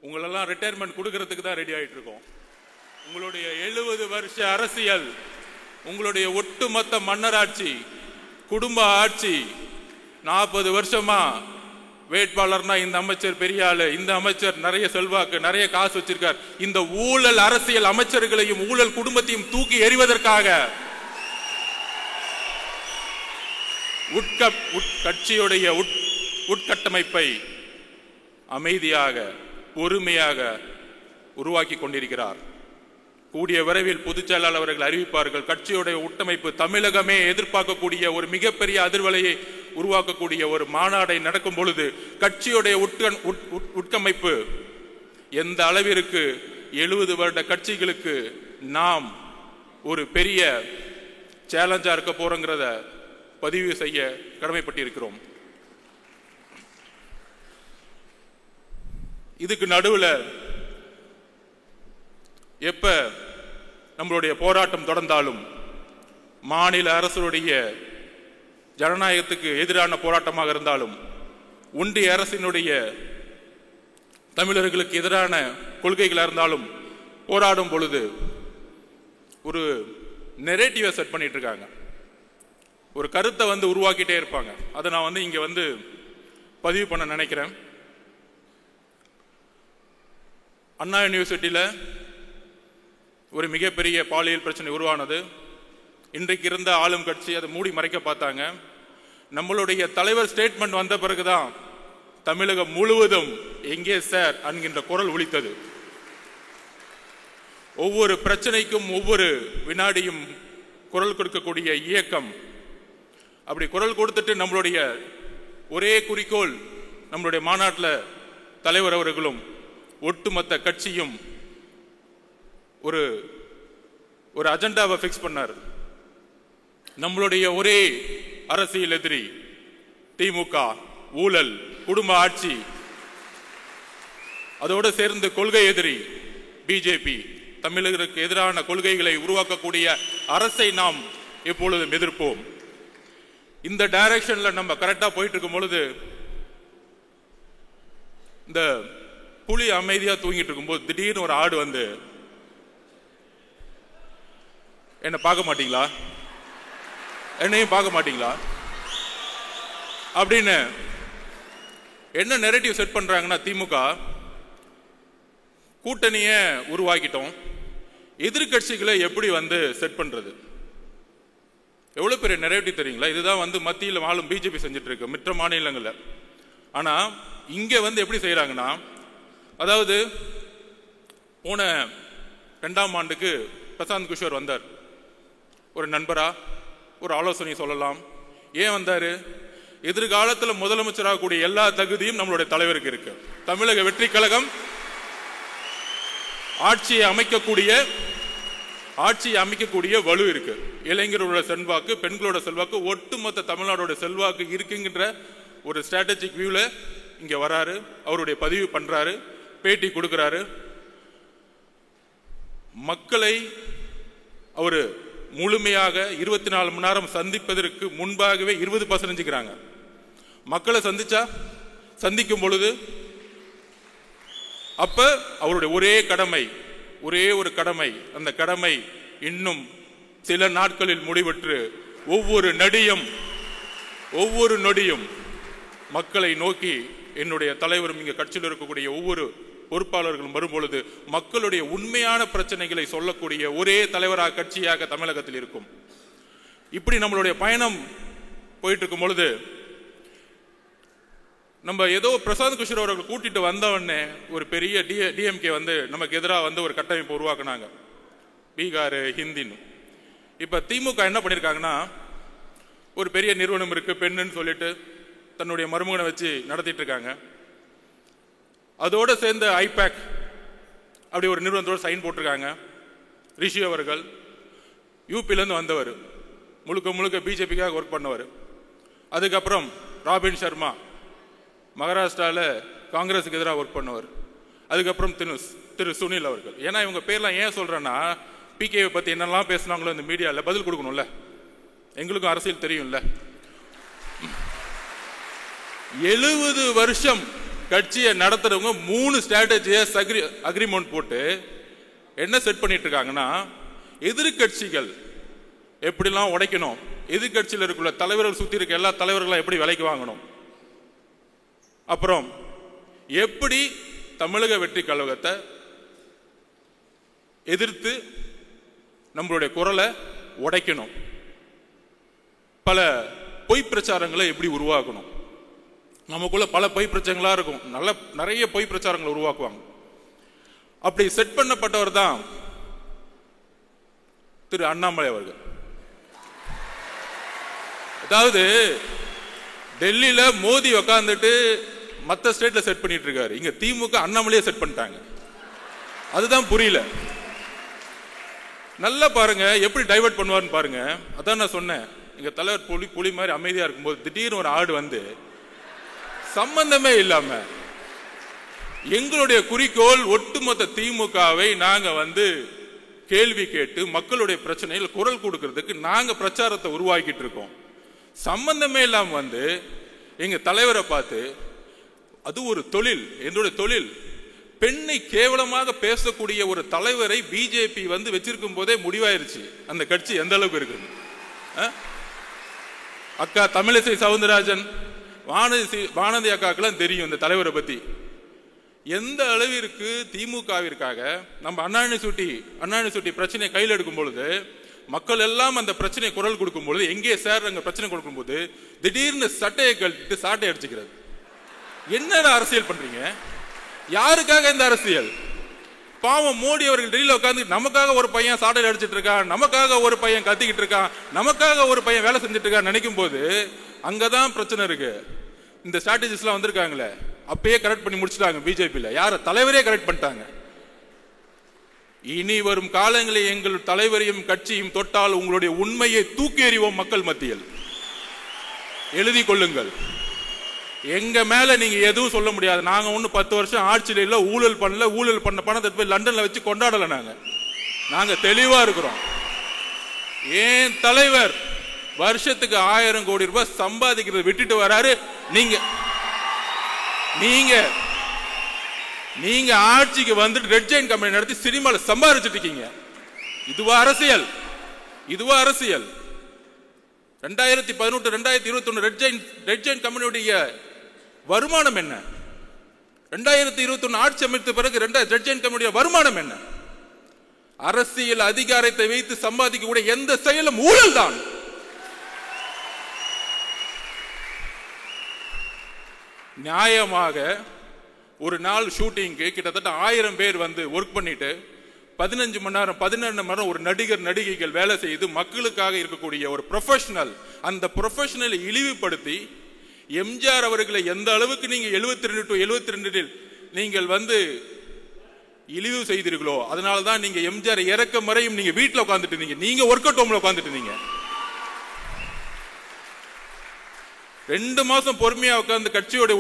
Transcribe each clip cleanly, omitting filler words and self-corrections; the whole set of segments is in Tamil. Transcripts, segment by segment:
உங்களெல்லாம் ரிட்டையர்மெண்ட் கொடுக்கறதுக்கு தான் ரெடி ஆயிட்டு இருக்கோம். உங்களுடைய 70 வருஷ அரசியல், உங்களுடைய ஒட்டுமொத்த மன்னராட்சி, குடும்ப ஆட்சி, 40 வருஷமா வேட்பாளர்னா இந்த அமைச்சர் பெரிய ஆளு, இந்த அமைச்சர் நிறைய செல்வாக்கு, நிறைய காசு வச்சிருக்கார், இந்த ஊழல் அரசியல் அமைச்சர்களையும் ஊழல் குடும்பத்தையும் தூக்கி எறிவதற்காக கட்சியுடைய உட்கட்டமைப்பை அமைதியாக பொறுமையாக உருவாக்கி கொண்டிருக்கிறார். கூடிய விரைவில் பொதுச் செயலாளர் அவர்கள் அறிவிப்பார்கள். கட்சியுடைய உட்டமைப்பு தமிழகமே எதிர்பார்க்கக்கூடிய ஒரு மிகப்பெரிய அதிர்வலையை உருவாக்கக்கூடிய ஒரு மாநாடை நடக்கும் பொழுது கட்சியுடைய உட்கமைப்பு எந்த அளவிற்கு 70 வருட கட்சிகளுக்கு நாம் ஒரு பெரிய சேலஞ்சா இருக்க போறோங்கிறத பதிவு செய்ய கடமைப்பட்டிருக்கிறோம். இதுக்கு நடுவில் எப்ப நம்மளுடைய போராட்டம் தொடர்ந்தாலும் மாநில அரசுடைய ஜனநாயகத்துக்கு எதிரான போராட்டமாக இருந்தாலும் ஒன்றிய அரசினுடைய தமிழர்களுக்கு எதிரான கொள்கைகளாக இருந்தாலும் போராடும் பொழுது ஒரு நெரேட்டிவை செட் பண்ணிட்டு இருக்காங்க. ஒரு கருத்தை உருவாக்கிட்டே இருப்பாங்க. அதை நான் இங்க பதிவு பண்ண நினைக்கிறேன். அண்ணா யூனிவர்சிட்டியில ஒரு மிகப்பெரிய பாலியல் பிரச்சனை உருவானது. இன்றைக்கு இருந்த ஆளும் கட்சி அதை மூடி மறைக்க பார்த்தாங்க. நம்மளுடைய தலைவர் ஸ்டேட்மெண்ட் வந்த பிறகுதான் தமிழகம் முழுவதும் எங்கே சார் என்கின்ற குரல் ஒலித்தது. ஒவ்வொரு பிரச்சனைக்கும் ஒவ்வொரு வினாடியும் குரல் கொடுக்கக்கூடிய இயக்கம். அப்படி குரல் கொடுத்துட்டு நம்மளுடைய ஒரே குறிக்கோள், நம்மளுடைய மாநாட்டில் தலைவர் அவர்களும் ஒட்டுமொத்த கட்சியும் ஒரு அஜெண்டாவை பிக்ஸ் பண்ணார். நம்மளுடைய ஒரே அரசியல் எதிரி திமுக, ஊழல், குடும்ப ஆட்சி, அதோடு சேர்ந்து கொள்கை எதிரி பிஜேபி. தமிழர்களுக்கு எதிரான கொள்கைகளை உருவாக்கக்கூடிய அரசை நாம் எப்பொழுதும் எதிர்ப்போம். இந்த டைரக்ஷன்ல நம்ம கரெக்டா போயிட்டு இருக்கும் பொழுது இந்த புலி அமைதியா தூங்கிட்டு இருக்கும்போது திடீர்னு ஒரு ஆடு என்ன பார்க்க மாட்டீங்களா, என்னையும் பார்க்க மாட்டீங்களா அப்படின்னு என்ன நெரேட்டிவ் செட் பண்றாங்கன்னா, திமுக கூட்டணிய உருவாக்கிட்டோம், எதிர்கட்சிகளை எப்படி செட் பண்றது, எவ்வளவு பெரிய நெரேட்டிவ் தெரியுங்களா? இதுதான் மத்தியில் ஆளும் பிஜேபி செஞ்சுட்டு இருக்கு மற்ற மாநிலங்கள்ல. ஆனா இங்க எப்படி செய்யறாங்கன்னா, அதாவது போன 2ஆம் ஆண்டுக்கு பிரசாந்த் கிஷோர் வந்தார். ஒரு நண்பரா ஒரு ஆலோசனை சொல்லலாம். ஏன் வந்தாரு? எதிர்காலத்தில் முதலமைச்சராக கூடிய எல்லா தகுதியும் நம்மளுடைய தலைவருக்கு இருக்கு. தமிழக வெற்றி கழகம் ஆட்சியை அமைக்கக்கூடிய வலு இருக்கு. இளைஞர்களோட செல்வாக்கு, பெண்களோட செல்வாக்கு, ஒட்டுமொத்த தமிழ்நாடோட செல்வாக்கு இருக்குங்கிற ஒரு ஸ்ட்ராட்டஜிக் வியூல இங்க வராரு. அவருடைய பதிவு பண்றாரு, பேட்டி கொடுக்கிறாரு. மக்களை அவரு முழுமையாக 24 மணி நேரம் சந்திப்பதற்கு முன்பாகவே 20% செஞ்சுக்கிறாங்க. மக்களை சந்திக்கும் பொழுது அப்ப அவருடைய ஒரே ஒரு கடமை, அந்த கடமை இன்னும் சில நாட்களில் முடிவற்று ஒவ்வொரு நொடியும் மக்களை நோக்கி என்னுடைய தலைவரும் இங்க கட்சியில் இருக்கக்கூடிய ஒவ்வொரு பொறுப்பாளர்களும் வரும்பொழுது மக்களுடைய உண்மையான பிரச்சனைகளை சொல்லக்கூடிய ஒரே தலைவராக கட்சியாக தமிழகத்தில் இருக்கும். இப்படி நம்மளுடைய பயணம் போயிட்டு இருக்கும் பொழுது நம்ம ஏதோ பிரசாந்த் கிஷோர் அவர்கள் கூட்டிட்டு வந்தவொடனே ஒரு பெரிய டிஎம்கே நமக்கு எதிராக ஒரு கட்டமைப்பு உருவாக்குனாங்க, பீகார் ஹிந்தின்னு. இப்ப திமுக என்ன பண்ணிருக்காங்கன்னா, ஒரு பெரிய நிறுவனம் இருக்கு பெண்ணுன்னு சொல்லிட்டு தன்னுடைய மருமகனை வச்சு நடத்திட்டு இருக்காங்க. அதோட சேர்ந்த ஐபேக் அப்படி ஒரு நிறுவனத்தோட சைன் போட்டிருக்காங்க. ரிஷி அவர்கள் யூபில இருந்து வந்தவர், முழுக்க பிஜேபிக்காக ஒர்க் பண்ணவர். அதுக்கப்புறம் ராபின் சர்மா மகாராஷ்டிரால காங்கிரஸுக்கு எதிராக ஒர்க் பண்ணவர். அதுக்கப்புறம் திரு சுனில் அவர்கள். ஏன்னா இவங்க பேர்லாம் ஏன் சொல்றேன்னா, பிகேவை பத்தி என்னெல்லாம் பேசினாங்களோ இந்த மீடியால பதில் கொடுக்கணும்ல, எங்களுக்கும் அரசியல் தெரியும்ல. 70 வருஷம் கட்சியை நடத்துறவங்க 3 ஸ்ட்ராட்டஜிஸ் அக்ரிமெண்ட் போட்டு என்ன செட் பண்ணிட்டு இருக்காங்கன்னா, எதிர்கட்சிகள் எப்படிலாம் உடைக்கணும், எதிர்கட்சியில் இருக்கிற தலைவர்கள் சுத்தி இருக்க எல்லா தலைவர்களும் எப்படி விலைக்கு வாங்கணும், அப்புறம் எப்படி தமிழக வெற்றி கழகத்தை எதிர்த்து நம்மளுடைய குரலை உடைக்கணும், பல பொய் பிரச்சாரங்களை எப்படி உருவாக்கணும். நமக்குள்ள பல பொய் பிரச்சாரங்களா இருக்கும், நிறைய பொய் பிரச்சாரங்களை உருவாக்குவாங்க. அப்படி செட் பண்ணப்பட்டவர் தான் திரு அண்ணாமலை அவர்கள். அதாவது டெல்லியில மோடி உட்கார்ந்துட்டு மற்ற ஸ்டேட்ல செட் பண்ணிட்டு இருக்காரு, இங்க திமுக அண்ணாமலையே செட் பண்ணிட்டாங்க. அதுதான் புரியல. நல்லா பாருங்க எப்படி டைவர்ட் பண்ணுவாருன்னு பாருங்க. அதான் நான் சொன்னேன், எங்க தலைவர் புலி மாதிரி அமைதியா இருக்கும்போது திடீர்னு ஒரு ஆடு வந்து சம்பந்தமே இல்லாம எங்களுடைய குறிக்கோள் ஒட்டுமொத்த திமுகவை நாங்க கேள்வி கேட்டு மக்களுடைய பிரச்சனையில் குரல் கொடுக்கிறதுக்கு நாங்க பிரச்சாரத்தை உருவாக்கிட்டு இருக்கோம். சம்பந்தமே இல்லாம எங்க தலைவரை பார்த்து, அது ஒரு தொழில், என்னுடைய தொழில், பெண்ணை கேவலமாக பேசக்கூடிய ஒரு தலைவரை பிஜேபி வச்சிருக்கும் போதே முடிவாயிருச்சு அந்த கட்சி எந்த அளவுக்கு இருக்கு. அக்கா தமிழிசை சவுந்தரராஜன், வானதி அக்காக்கெல்லாம் தெரியும் இந்த தலைவரை பத்தி. எந்த அளவிற்கு திமுகவிற்காக நம்ம அண்ணாநிசுட்டி பிரச்சனையை கையில் எடுக்கும் பொழுது, மக்கள் எல்லாம் அந்த பிரச்சனை குரல் கொடுக்கும் பொழுது, எங்கே சார் அங்க பிரச்சனை கொடுக்கும் போது திடீர்னு சட்டையை கழட்டிட்டு சாட்டை அடிச்சுக்கிறது. என்ன அரசியல் பண்றீங்க? யாருக்காக இந்த அரசியல்? பாவம் மோடி அவர்கள் டெல்லியில உட்கார்ந்து நமக்காக ஒரு பையன் சாட்டையில் அடிச்சிட்டு இருக்கான், நமக்காக ஒரு பையன் கத்திக்கிட்டு இருக்கான், நமக்காக ஒரு பையன் வேலை செஞ்சுட்டு இருக்கான் நினைக்கும் போது அங்கதான் பிரச்சனை இருக்கு. இந்த ஸ்ட்ராட்டஜிஸ் எல்லாம் வந்திருக்காங்களே, அப்பயே கரெக்ட் பண்ணி முடிச்சுட்டாங்க பிஜேபியில. யார தலைவரே கரெக்ட் பண்ணிட்டாங்க. இனி வரும் காலங்களில் எங்கள் தலைவரையும் கட்சியும் தொட்டால் உங்களுடைய உண்மையை தூக்கி எறிவோம் மக்கள் மத்தியில். எழுதி கொள்ளுங்கள். எங்க மேல நீங்க எதுவும் சொல்ல முடியாது. நாங்க ஒண்ணு 10 வருஷம் ஆட்சியில இல்ல, ஊழல் பண்ணல, ஊழல் பண்ண பணத்தை போய் லண்டன்ல வச்சு கொண்டாடல. நாங்க தெளிவா இருக்கிறோம். ஏன் தலைவர் வருஷத்துக்கு 1000 கோடி ரூபாய் சம்பாதிக்கிறத விட்டுட்டு வராரு. நீங்க ஆட்சிக்கு வந்துட்டு ரெட் ஜெயின் கம்பெனி நடத்தி சினிமால சம்பாதிச்சுட்டு இருக்கீங்க. இதுவா அரசியல்? 2018 2021 ரெட் ஜெயின் கம்பெனியுடைய வருமானம் என்ன? 2021 ஆட்சி அமைத்த பிறகு ரெட் ஜெயின் கம்பெனியுடைய வருமானம் என்ன? அரசியல் அதிகாரத்தை வைத்து சம்பாதிக்கக்கூடிய எந்த செயலும் ஊழல் தான். நியாயமாக ஒரு நாள் ஷூட்டிங்க்கு கிட்டத்தட்ட 1000 பேர் ஒர்க் பண்ணிட்டு 15 மணி நேரம் 12 மணி நேரம் ஒரு நடிகைகள் வேலை செய்து மக்களுக்காக இருக்கக்கூடிய ஒரு ப்ரொஃபஷனல், அந்த ப்ரொஃபஷனலை இழிவுபடுத்தி எம்ஜிஆர் அவர்களை எந்த அளவுக்கு நீங்க 72 to 72 நீங்கள் இழிவு செய்தீர்களோ, அதனாலதான் நீங்க எம்ஜிஆர் இறக்க மறையும் நீங்க வீட்டில் உட்கார்ந்துட்டு இருந்தீங்க. நீங்க ஒர்க் அவுட் ஹோம்ல உட்கார்ந்துட்டு இருந்தீங்க. 2 மாசம் பொறுமையா உட்கார்ந்து கட்சியோட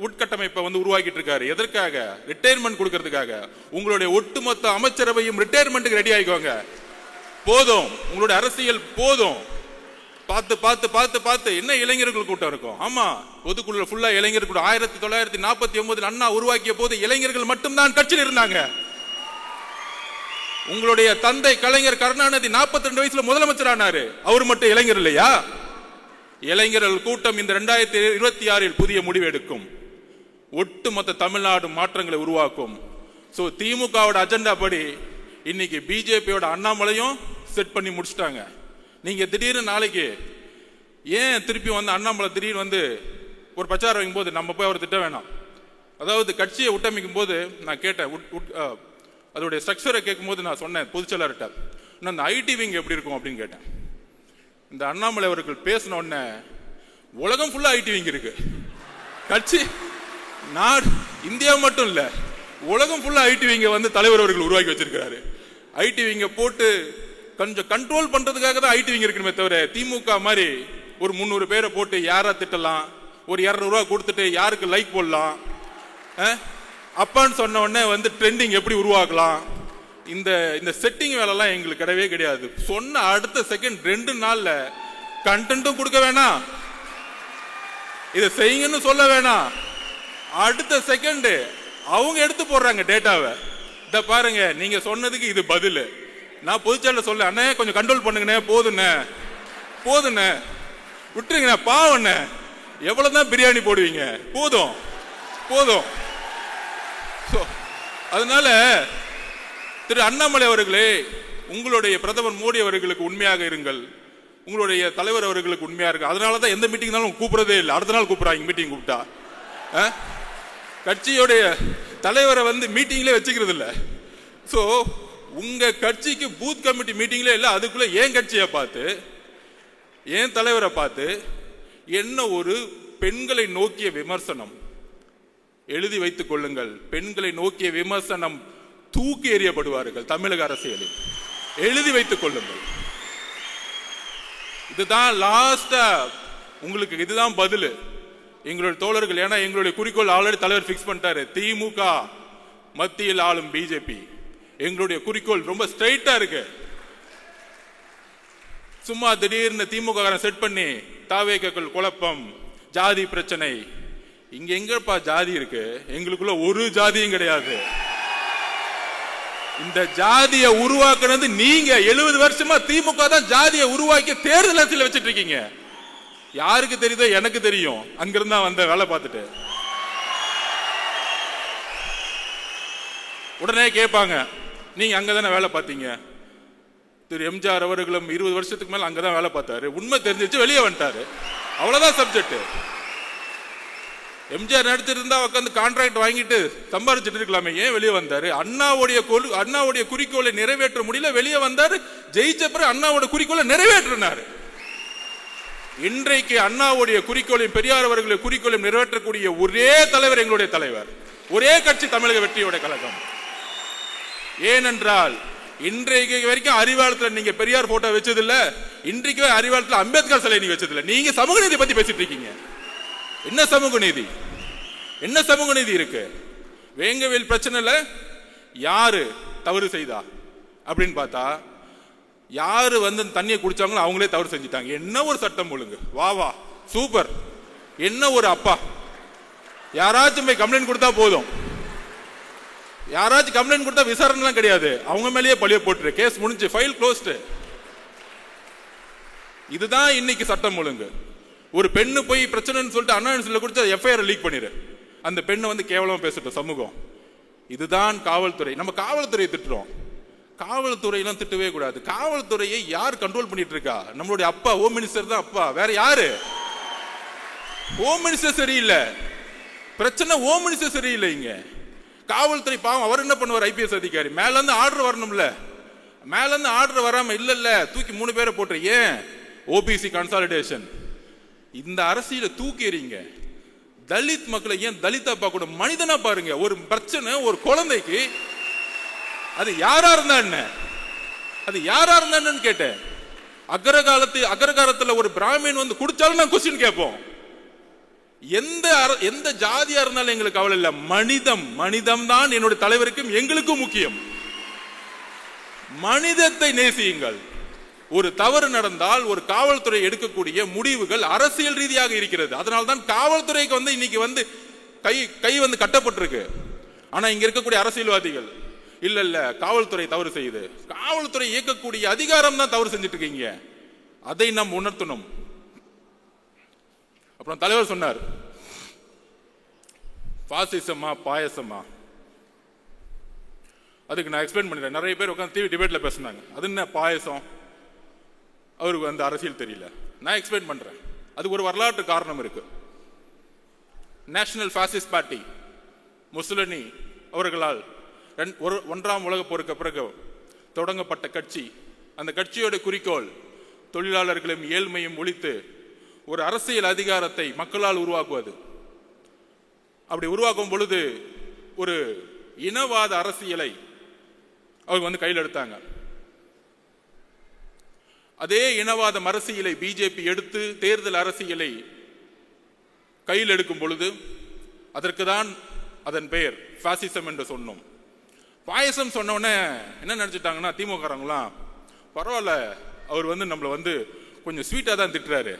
உட்கட்டமைப்பை உருவாக்கிட்டு இருக்காரு. எதற்காக? ரிட்டையர்மெண்ட் கொடுக்கறதுக்காக. உங்களுடைய ஒட்டுமொத்த அமைச்சரவையும் ரிட்டையர்மெண்ட்டுக்கு ரெடி ஆகிக்கோங்க. போதும், உங்களுடைய அரசியல் போதும். பார்த்து பார்த்து பார்த்து பார்த்து என்ன இளைஞர்கள் கூட்டம் இருக்கும். ஆமா, பொதுக்குழு ஃபுல்லா இளைஞர் கூட்டம். 1949 அண்ணா உருவாக்கிய போது இளைஞர்கள் மட்டும்தான் கட்சியில் இருந்தாங்க. உங்களுடைய தந்தை கலைஞர் கருணாநிதி 42 வயசுல முதலமைச்சர் ஆனாரு. அவர் மட்டும் இளைஞர் இல்லையா? இளைஞர்கள் கூட்டம் இந்த 2026 புதிய முடிவு எடுக்கும். ஒட்டுமொத்த தமிழ்நாடு மாற்றங்களை உருவாக்கும். சோ திமுகவோட அஜெண்டா படி இன்னைக்கு பிஜேபியோட அண்ணாமலையும் செட் பண்ணி முடிச்சிட்டாங்க. நீங்க திடீர்னு நாளைக்கு ஏன் திருப்பி அண்ணாமலை திடீர்னு ஒரு பிரச்சாரம் வைக்கும் போது நம்ம போய் அவர் திட்ட வேணாம். அதாவது கட்சியை உட்டமைக்கும் போது நான் கேட்டேன், அதோடைய ஸ்ட்ரக்சரை கேட்கும் போது நான் சொன்னேன் பொதுச்செயலாளர்கிட்ட, அந்த ஐடி விங் எப்படி இருக்கும் அப்படின்னு கேட்டேன். இந்த அண்ணாமலை அவர்கள் பேசின உடனே உலகம் ஃபுல்லா ஐடி விங் இருக்கு. கட்சி நாடு இந்தியா மட்டும் இல்ல, உலகம் ஃபுல்லா ஐடி விங்க தலைவர் அவர்கள் உருவாக்கி வச்சிருக்கிறாரு. ஐடி விங்க போட்டு கொஞ்சம் கண்ட்ரோல் பண்றதுக்காக தான் ஐடி விங் இருக்கணுமே தவிர திமுக மாதிரி ஒரு 300 பேரை போட்டு யாரா திட்டலாம், ஒரு 200 ரூபாய் கொடுத்துட்டு யாருக்கு லைக் போடலாம், அப்பான்னு சொன்ன உடனே ட்ரெண்டிங் எப்படி உருவாக்கலாம், இந்த செட்டிங் வேலை எல்லாம் எங்களுக்கு கிடையவே கிடையாது. சொன்ன அடுத்த செகண்ட் 2 நாள்ல கண்டென்ட்டும் கொடுக்க வேணாம், இதை செய்யுங்கன்னு சொல்ல வேணாம், அடுத்த செகண்ட் அவங்க எடுத்து போடுறாங்க டேட்டாவை. இத பாருங்க, நீங்க சொன்னதுக்கு இது பதில். நான் பொதுச்செயலாளர் சொல்ல, அண்ணே கொஞ்சம் கண்ட்ரோல் பண்ணுங்கண்ணே, போதுண்ணே விட்டுருங்கண்ணே, பாவண்ணே, எவ்வளவுதான் பிரியாணி போடுவீங்க, போதும். அதனால திரு அண்ணாமலை அவர்களே, உங்களுடைய பிரதமர் மோடி அவர்களுக்கு உண்மையாக இருங்கள், உங்களுடைய தலைவர் அவர்களுக்கு உண்மையா இருக்கு. அதனாலதான் எந்த மீட்டிங் கூப்பிடறதே இல்லை, அடுத்த நாள் கூப்பிடுறாங்க. மீட்டிங் கூப்பிட்டா கட்சியோடைய தலைவரை மீட்டிங்ல வச்சுக்கிறது இல்ல. சோ உங்க கட்சிக்கு பூத் கமிட்டி மீட்டிங்ல இல்ல, அதுக்குள்ள ஏன் கட்சியை பார்த்து, ஏன் தலைவரை பார்த்து என்ன ஒரு பெண்களை நோக்கிய விமர்சனம். எழுதி வைத்துக் கொள்ளுங்கள், பெண்களை நோக்கிய விமர்சனம் தூக்கி எறியப்படுவார்கள் தமிழக அரசியலில். எழுதி வைத்துக் கொள்ளுங்கள். இதுதான் லாஸ்டா உங்களுக்கு, இதுதான் பதில் எங்களுடைய தோழர்கள். ஏன்னா எங்களுடைய குறிக்கோள் ஆல்ரெடி தலைவர் பிக்ஸ் பண்ணிட்டாரு. திமுக மத்தியில் ஆளும் பிஜேபி. எங்களுடைய குறிக்கோள் ரொம்ப ஸ்ட்ரைட்டா இருக்கு. சும்மா திடீர்னு திமுக செட் பண்ணி தாவேக்கள் குழப்பம், ஜாதி பிரச்சனை. இங்க எங்கப்பா ஜாதி இருக்கு? எங்களுக்குள்ள ஒரு ஜாதியும் கிடையாது. இந்த ஜாதியை உருவாக்குனது நீங்க. 70 வருஷமா திமுக தான் ஜாதியை உருவாக்கி தேர்தல் அரசியல் வச்சிட்டு இருக்கீங்க. யாருக்கு தெரியுதோ, எனக்கு தெரியும். அங்கிருந்தா வந்த வேலை பார்த்துட்டு உடனே கேட்பாங்க, நீங்க அங்கதானே வேலை பார்த்தீங்க. திரு எம்ஜிஆர் அவர்களும் 20 வருஷத்துக்கு மேல அங்கதான் வேலை பார்த்தாரு. உண்மை தெரிஞ்சிச்சு, வெளியே வந்துட்டாரு. அவ்வளவுதான் சப்ஜெக்ட். எம்ஜிஆர் நடிச்சிருந்தா உட்காந்து கான்ட்ராக்ட் வாங்கிட்டு சம்பாதிச்சுட்டு இருக்கலாமே, ஏன் வெளியே வந்தாரு? அண்ணாவுடைய குறிக்கோளை நிறைவேற்ற முடியல, வெளியே வந்தாரு. ஜெயிச்ச பிறகு அண்ணாவோட குறிக்கோளை நிறைவேற்றினாரு. இன்றைக்கு அண்ணாவுடைய குறிக்கோளையும் பெரியார் அவர்களுடைய குறிக்கோளையும் நிறைவேற்றக்கூடிய ஒரே தலைவர் எங்களுடைய தலைவர், ஒரே கட்சி தமிழக வெற்றியோட கழகம். ஏனென்றால் இன்றைக்கு வரைக்கும் அறிவாலயத்தில் நீங்க பெரியார் போட்டோ வச்சதில்ல, இன்றைக்கு அறிவாலயத்தில் அம்பேத்கர் சிலை நீங்க வச்சதில்ல. நீங்க சமூக நீதி பத்தி பேசிட்டு இருக்கீங்க. என்ன சமூக நீதி? என்ன சமூக நீதி இருக்கு? வேங்கவேல் பிரச்சனைல யாரு தவறு செய்தா அப்படின்னு பார்த்தா, யாரு தண்ணியை குடிச்சாங்களோ அவங்களே தவறு செஞ்சுட்டாங்க. என்ன ஒரு சட்டம் ஒழுங்கு, வா சூப்பர். என்ன ஒரு அப்பா. யாராச்சும் போய் கம்ப்ளைண்ட் கொடுத்தா போதும், யாராச்சும் கம்ப்ளைண்ட் கொடுத்தா விசாரணை கிடையாது, அவங்க மேலேயே பழிய போட்டுரு, கேஸ் முடிஞ்சு, ஃபைல் க்ளோஸ்டு. இதுதான் இன்னைக்கு சட்டம் ஒழுங்கு. ஒரு பெண்ணு போய் பிரச்சனைன்னு சொல்லிட்டு அண்ணா கொடுத்து எஃப்ஐஆர் லீக் பண்ணிரு, அந்த பெண்ணை கேவலமா பேசட்டும் சமூகம். இதுதான் காவல்துறை. நம்ம காவல்துறையை திட்டுறோம், காவல்துறையெல்லாம் திட்டவே கூடாது. காவல்துறையை யார் கண்ட்ரோல் பண்ணிட்டு இருக்கா? நம்மளுடைய அப்பா ஹோம் மினிஸ்டர் தான். அப்பா வேற யாரு? ஹோம் மினிஸ்டர் சரியில்லை, பிரச்சனை ஹோம் மினிஸ்டர் சரியில்லை. இங்க காவல்துறை பாவம், அவர் என்ன பண்ணுவார்? ஐபிஎஸ் அதிகாரி மேல இருந்து ஆர்டர் வரணும்ல, மேல இருந்து ஆர்டர் வராம இல்ல தூக்கி 3 பேரை போட்டு, ஏன் ஓபிசி கன்சாலிடேஷன். இந்த அரசியல தூக்கி எறிங்க. தலித் மக்களை ஏன் தலிதா பார்க்க, மனிதனா பாருங்க. ஒரு பிரச்சனை ஒரு குழந்தைக்கு, அது யாரா இருந்தா என்ன, அது யாரா இருந்தான்னு கேட்டேன். அக்ரகாரத்துல ஒரு பிராமின் குடிச்சாலும் நான் கொஸ்டின் கேட்போம். எந்த ஜாதியா இருந்தாலும் எங்களுக்கு கவலை இல்ல. மனிதம் தான் என்னுடைய தலைவருக்கும் எங்களுக்கும் முக்கியம். மனிதத்தை நேசியுங்கள். ஒரு தவறு நடந்தால் ஒரு காவல்துறை எடுக்கக்கூடிய முடிவுகள் அரசியல் ரீதியாக இருக்கிறது. அதனால்தான் காவல்துறைக்கு இன்னைக்கு கை கட்டப்பட்டிருக்கு. ஆனா இங்க இருக்கக்கூடிய அரசியல்வாதிகள் இல்ல காவல்துறை தவறு செய்யுது, காவல்துறை இயக்கக்கூடிய அதிகாரம் தான் தவறு செஞ்சுட்டு இருக்கீங்க. அதை நாம் உணர்த்தணும். அப்புறம் தலைவர் சொன்னார், பாசிசமா பாயசமா. அதுக்கு நான் எக்ஸ்பிளைன் பண்ணிட்டேன். நிறைய பேர் உட்காந்து டிவி டிபேட்ல பேசினாங்க, அது என்ன பாயசம், அவருக்கு அரசியல் தெரியல. நான் எக்ஸ்பிளைன் பண்றேன். அதுக்கு ஒரு வரலாற்று காரணம் இருக்கு. நேஷனல் பாசிஸ்ட் பார்ட்டி முசோலினி அவர்களால் 1ஆம் உலக போருக்கு பிறகு தொடங்கப்பட்ட கட்சி. அந்த கட்சியோட குறிக்கோள் தொழிலாளர்களையும் ஏழ்மையும் ஒழித்து ஒரு அரசியல் அதிகாரத்தை மக்களால் உருவாக்குவது. அப்படி உருவாக்கும் பொழுது ஒரு இனவாத அரசியலை அவங்க கையில் எடுத்தாங்க. அதே இனவாத அரசியலை பிஜேபி எடுத்து தேர்தல் அரசியலை கையில் எடுக்கும் பொழுது அதற்கு தான் அதன் பெயர் பாசிசம் என்று சொன்னோம். பாயசம் சொன்ன உடனே என்ன நினைச்சிட்டாங்கன்னா, திமுகலாம் பரவாயில்ல, அவர் நம்மள கொஞ்சம் ஸ்வீட்டா தான் திட்டுறாரு,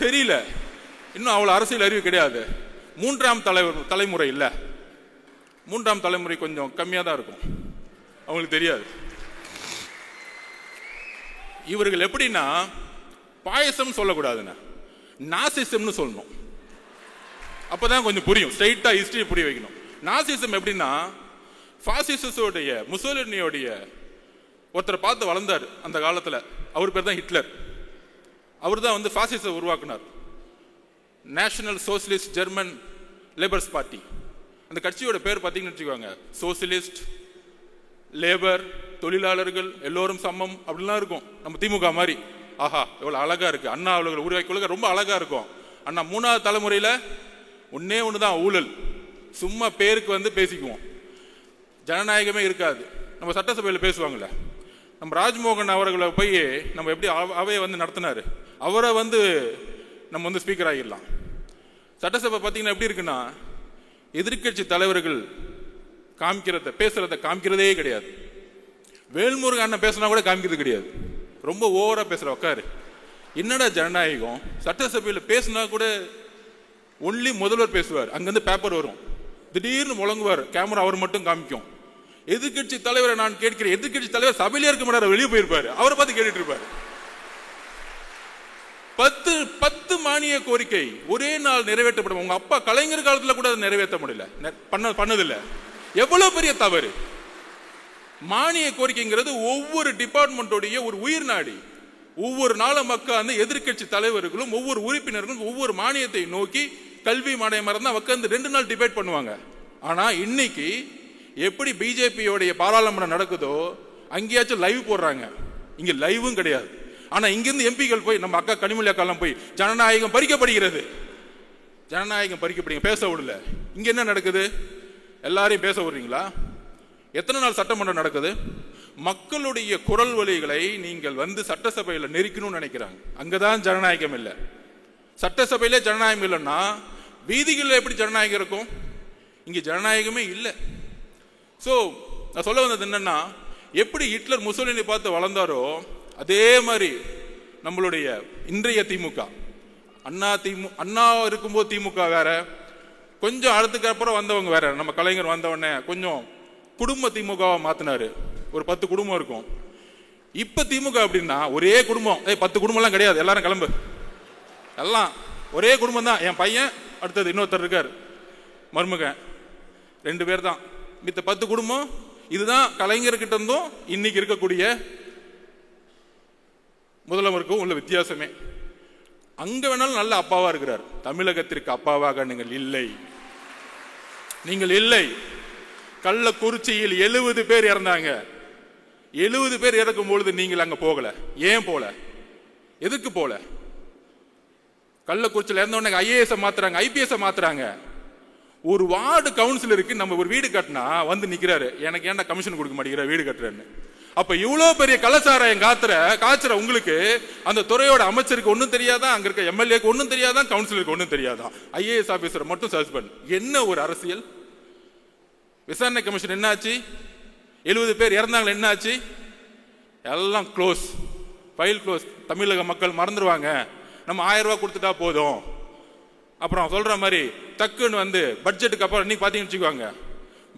தெரியல, இன்னும் அவ்வளவு அரசியல் அறிவு கிடையாது, மூன்றாம் தலைமுறை இல்ல, மூன்றாம் தலைமுறை கொஞ்சம் கம்மியாக தான் இருக்கும், அவங்களுக்கு தெரியாது. இவர்கள் எப்படின்னா பாயசம் சொல்லக்கூடாதுன்னா நாசிசம்னு சொல்லணும், அப்பதான் கொஞ்சம் புரியும். ஸ்ட்ரைட்டா ஹிஸ்டரி புரிய வைக்கணும். நாசிசம் எப்படின்னா பாசிசோடைய முசோலினியோடைய ஒருத்தரை பார்த்து வளர்ந்தார் அந்த காலத்துல, அவர் பேர் தான் ஹிட்லர். அவர் தான் வந்து பாசிச உருவாக்குனார். National socialist German labours party, அந்த கட்சியோட பேர் பார்த்தீங்கன்னு வச்சுக்கோங்க, சோசியலிஸ்ட், லேபர், தொழிலாளர்கள் எல்லோரும் சமம் அப்படிலாம் இருக்கும். நம்ம திமுக மாதிரி. ஆஹா எவ்வளவு அழகா இருக்கு, அண்ணா அவர்கள் உருவாக்கி ரொம்ப அழகா இருக்கும். அண்ணா மூணாவது தலைமுறையில ஒன்னே ஒண்ணுதான் ஊழல், சும்மா பேருக்கு வந்து பேசிக்குவோம், ஜனநாயகமே இருக்காது. நம்ம சட்டசபையில் பேசுவாங்கல்ல, நம்ம ராஜ்மோகன் அவர்களை போய் நம்ம எப்படி அவையை வந்து நடத்தினாரு, அவரை வந்து நம்ம வந்து ஸ்பீக்கர் ஆகிடலாம். சட்டசபை பார்த்தீங்கன்னா எப்படி இருக்குன்னா, எதிர்கட்சி தலைவர்கள் பேசுறத காமிக்கிறதே கிடையாது. வேல்முருகன் அண்ணன் பேசினா கூட காமிக்கிறது கிடையாது, ரொம்ப ஓவரா பேசுற. உட்காரு, என்னடா ஜனநாயகம்? சட்டசபையில் பேசினா கூட ஒன்லி முதல்வர் பேசுவார், அங்கிருந்து பேப்பர் வரும், திடீர்னு முழங்குவார், கேமரா அவர் மட்டும் காமிக்கும். எதிர்கட்சி தலைவரை நான் கேட்கிறேன், எதிர்கட்சி தலைவர் சபையிலே இருக்க மாட்டார், வெளியே போயிருப்பாரு, அவரை பார்த்து கேட்டுட்டு இருப்பாரு. 10 மானிய கோரிக்கை ஒரே நாள் நிறைவேற்றப்படும். உங்க அப்பா கலைஞர் காலத்துல கூட நிறைவேற்ற முடியல, பண்ணதில்லை. எவ்வளவு பெரிய தவறு! மானிய கோரிக்கைங்கிறது ஒவ்வொரு டிபார்ட்மெண்டோடைய ஒரு உயிர் நாடி. ஒவ்வொரு நாளும் மக்கள் அந்த எதிர்கட்சி தலைவர்களும் ஒவ்வொரு உறுப்பினர்களும் ஒவ்வொரு மானியத்தை நோக்கி கல்வி மானியம் இருந்தா உட்காந்து 2 நாள் டிபேட் பண்ணுவாங்க. ஆனா இன்னைக்கு எப்படி பிஜேபியோடைய பாராளுமன்றம் நடக்குதோ அங்கேயாச்சும் லைவ் போடுறாங்க, இங்க லைவும் கிடையாது. ஆனா இங்கிருந்து எம்பிகள் போய், நம்ம அக்கா கனிமொழி அக்காலாம் போய், ஜனநாயகம் பறிக்கப்படுகிறது, ஜனநாயகம் பறிக்கப்படுங்க, பேச விடல. இங்க என்ன நடக்குது? எல்லாரையும் பேச விடுறீங்களா? எத்தனை நாள் சட்டமன்றம் நடக்குது? மக்களுடைய குரல் வலிகளை நீங்கள் வந்து சட்டசபையில நெருக்கணும்னு நினைக்கிறாங்க. அங்கதான் ஜனநாயகம் இல்லை. சட்டசபையிலே ஜனநாயகம் இல்லைன்னா வீதிகளில் எப்படி ஜனநாயகம் இருக்கும்? இங்க ஜனநாயகமே இல்லை. சோ நான் சொல்ல வந்தது என்னன்னா, எப்படி ஹிட்லர் முசோலினி பார்த்து வளர்ந்தாரோ அதே மாதிரி நம்மளுடைய இன்றைய திமுக, அண்ணா இருக்கும்போது திமுக வேற, கொஞ்சம் அடுத்துக்கு அப்புறம் வந்தவங்க வேற. நம்ம கலைஞர் வந்தவொடனே கொஞ்சம் குடும்ப திமுகவா மாத்தினாரு, ஒரு 10 குடும்பம் இருக்கும். இப்ப திமுக அப்படின்னா ஒரே குடும்பம், 10 குடும்பம் எல்லாம் கிடையாது, எல்லாரும் கிளம்பு, எல்லாம் ஒரே குடும்பம் தான். என் பையன், அடுத்தது இன்னொருத்தர் இருக்கார், மருமகன், 2 பேர் தான். மித்த 10 குடும்பம். இதுதான் கலைஞர்கிட்ட இருந்தும் இன்னைக்கு இருக்கக்கூடிய முதல்வருக்கும் உள்ள வித்தியாசமே. அங்க வேணாலும் நல்ல அப்பாவா இருக்கிறார், தமிழகத்திற்கு அப்பாவாக நீங்கள் இல்லை. கள்ளக்குறிச்சியில் 70 பேர் இறந்தாங்க. 70 பேர் இறக்கும் பொழுது நீங்கள் அங்க போகல. ஏன் போல? எதுக்கு போல? கள்ளக்குறிச்சியில் இறந்த உடனே ஐஏஎஸ் மாத்துறாங்க, ஐபிஎஸ் மாத்துறாங்க. ஒரு வார்டு கவுன்சிலருக்கு நம்ம ஒரு வீடு கட்டினா வந்து நிக்கிறாரு, எனக்கு ஏன்டா கமிஷன் கொடுக்க மாட்டேங்கிற வீடு கட்டுறேன்னு. அப்ப இவ்வளவு பெரிய கலாச்சாரம் காய்ச்சற உங்களுக்கு அந்த துறையோட அமைச்சருக்கு ஒன்னும் தெரியாதா, அங்க இருக்க எம்எல்ஏக்கு ஒன்னும் தெரியாதா, கவுன்சிலருக்கு ஒன்னும் தெரியாதா, ஐஏஎஸ் ஆபீசர் மட்டும் சஸ்பெண்ட். என்ன ஒரு அரசியல்! விசாரணை கமிஷன் என்னாச்சு? 70 பேர் இறந்தாங்க, என்னாச்சு? எல்லாம் க்ளோஸ், ஃபைல் க்ளோஸ். தமிழக மக்கள் மறந்துடுவாங்க, நம்ம 1000 ரூபாய் கொடுத்துட்டா போதும். அப்புறம் சொல்ற மாதிரி டக்குன்னு வந்து பட்ஜெட்டுக்கு அப்புறம் இன்னைக்கு பாத்தீங்கன்னு வச்சுக்குவாங்க,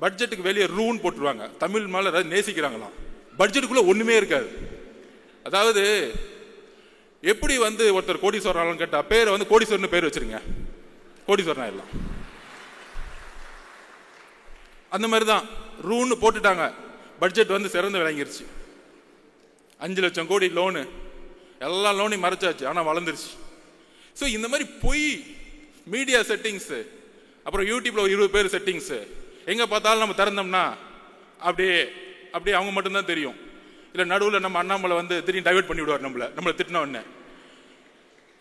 பட்ஜெட்டுக்கு வெளியே ரூன் போட்டுருவாங்க. தமிழ் மேல நேசிக்கிறாங்களாம், பட்ஜெட்டுக்குள்ள ஒண்ணுமே இருக்காது. அதாவது எப்படி வந்து ஒருத்தர் கோடீஸ்வரன் கேட்டா பேரை வந்து கோடீஸ்வரன் பேர் வச்சிருங்க, கோடீஸ்வரன் எல்லாம் அந்த மாதிரிதான் ரூன்னு போட்டுட்டாங்க. பட்ஜெட் வந்து சிறந்து விளங்கிருச்சு. 5 லட்சம் கோடி லோனு, எல்லா லோனையும் மறைச்சாச்சு, ஆனா வளர்ந்துருச்சு. ஸோ இந்த மாதிரி பொய் மீடியா செட்டிங்ஸ், அப்புறம் யூடியூப்ல ஒரு 20 பேர் செட்டிங்ஸ், எங்க பார்த்தாலும் நம்ம திறந்தோம்னா அப்படியே அவங்க மட்டும்தான் தெரியும். இல்லை நடுவில் நம்ம அண்ணாமலை வந்து திடீர்னு டைவர்ட் பண்ணி விடுவார் நம்மளை திட்டின உடனே.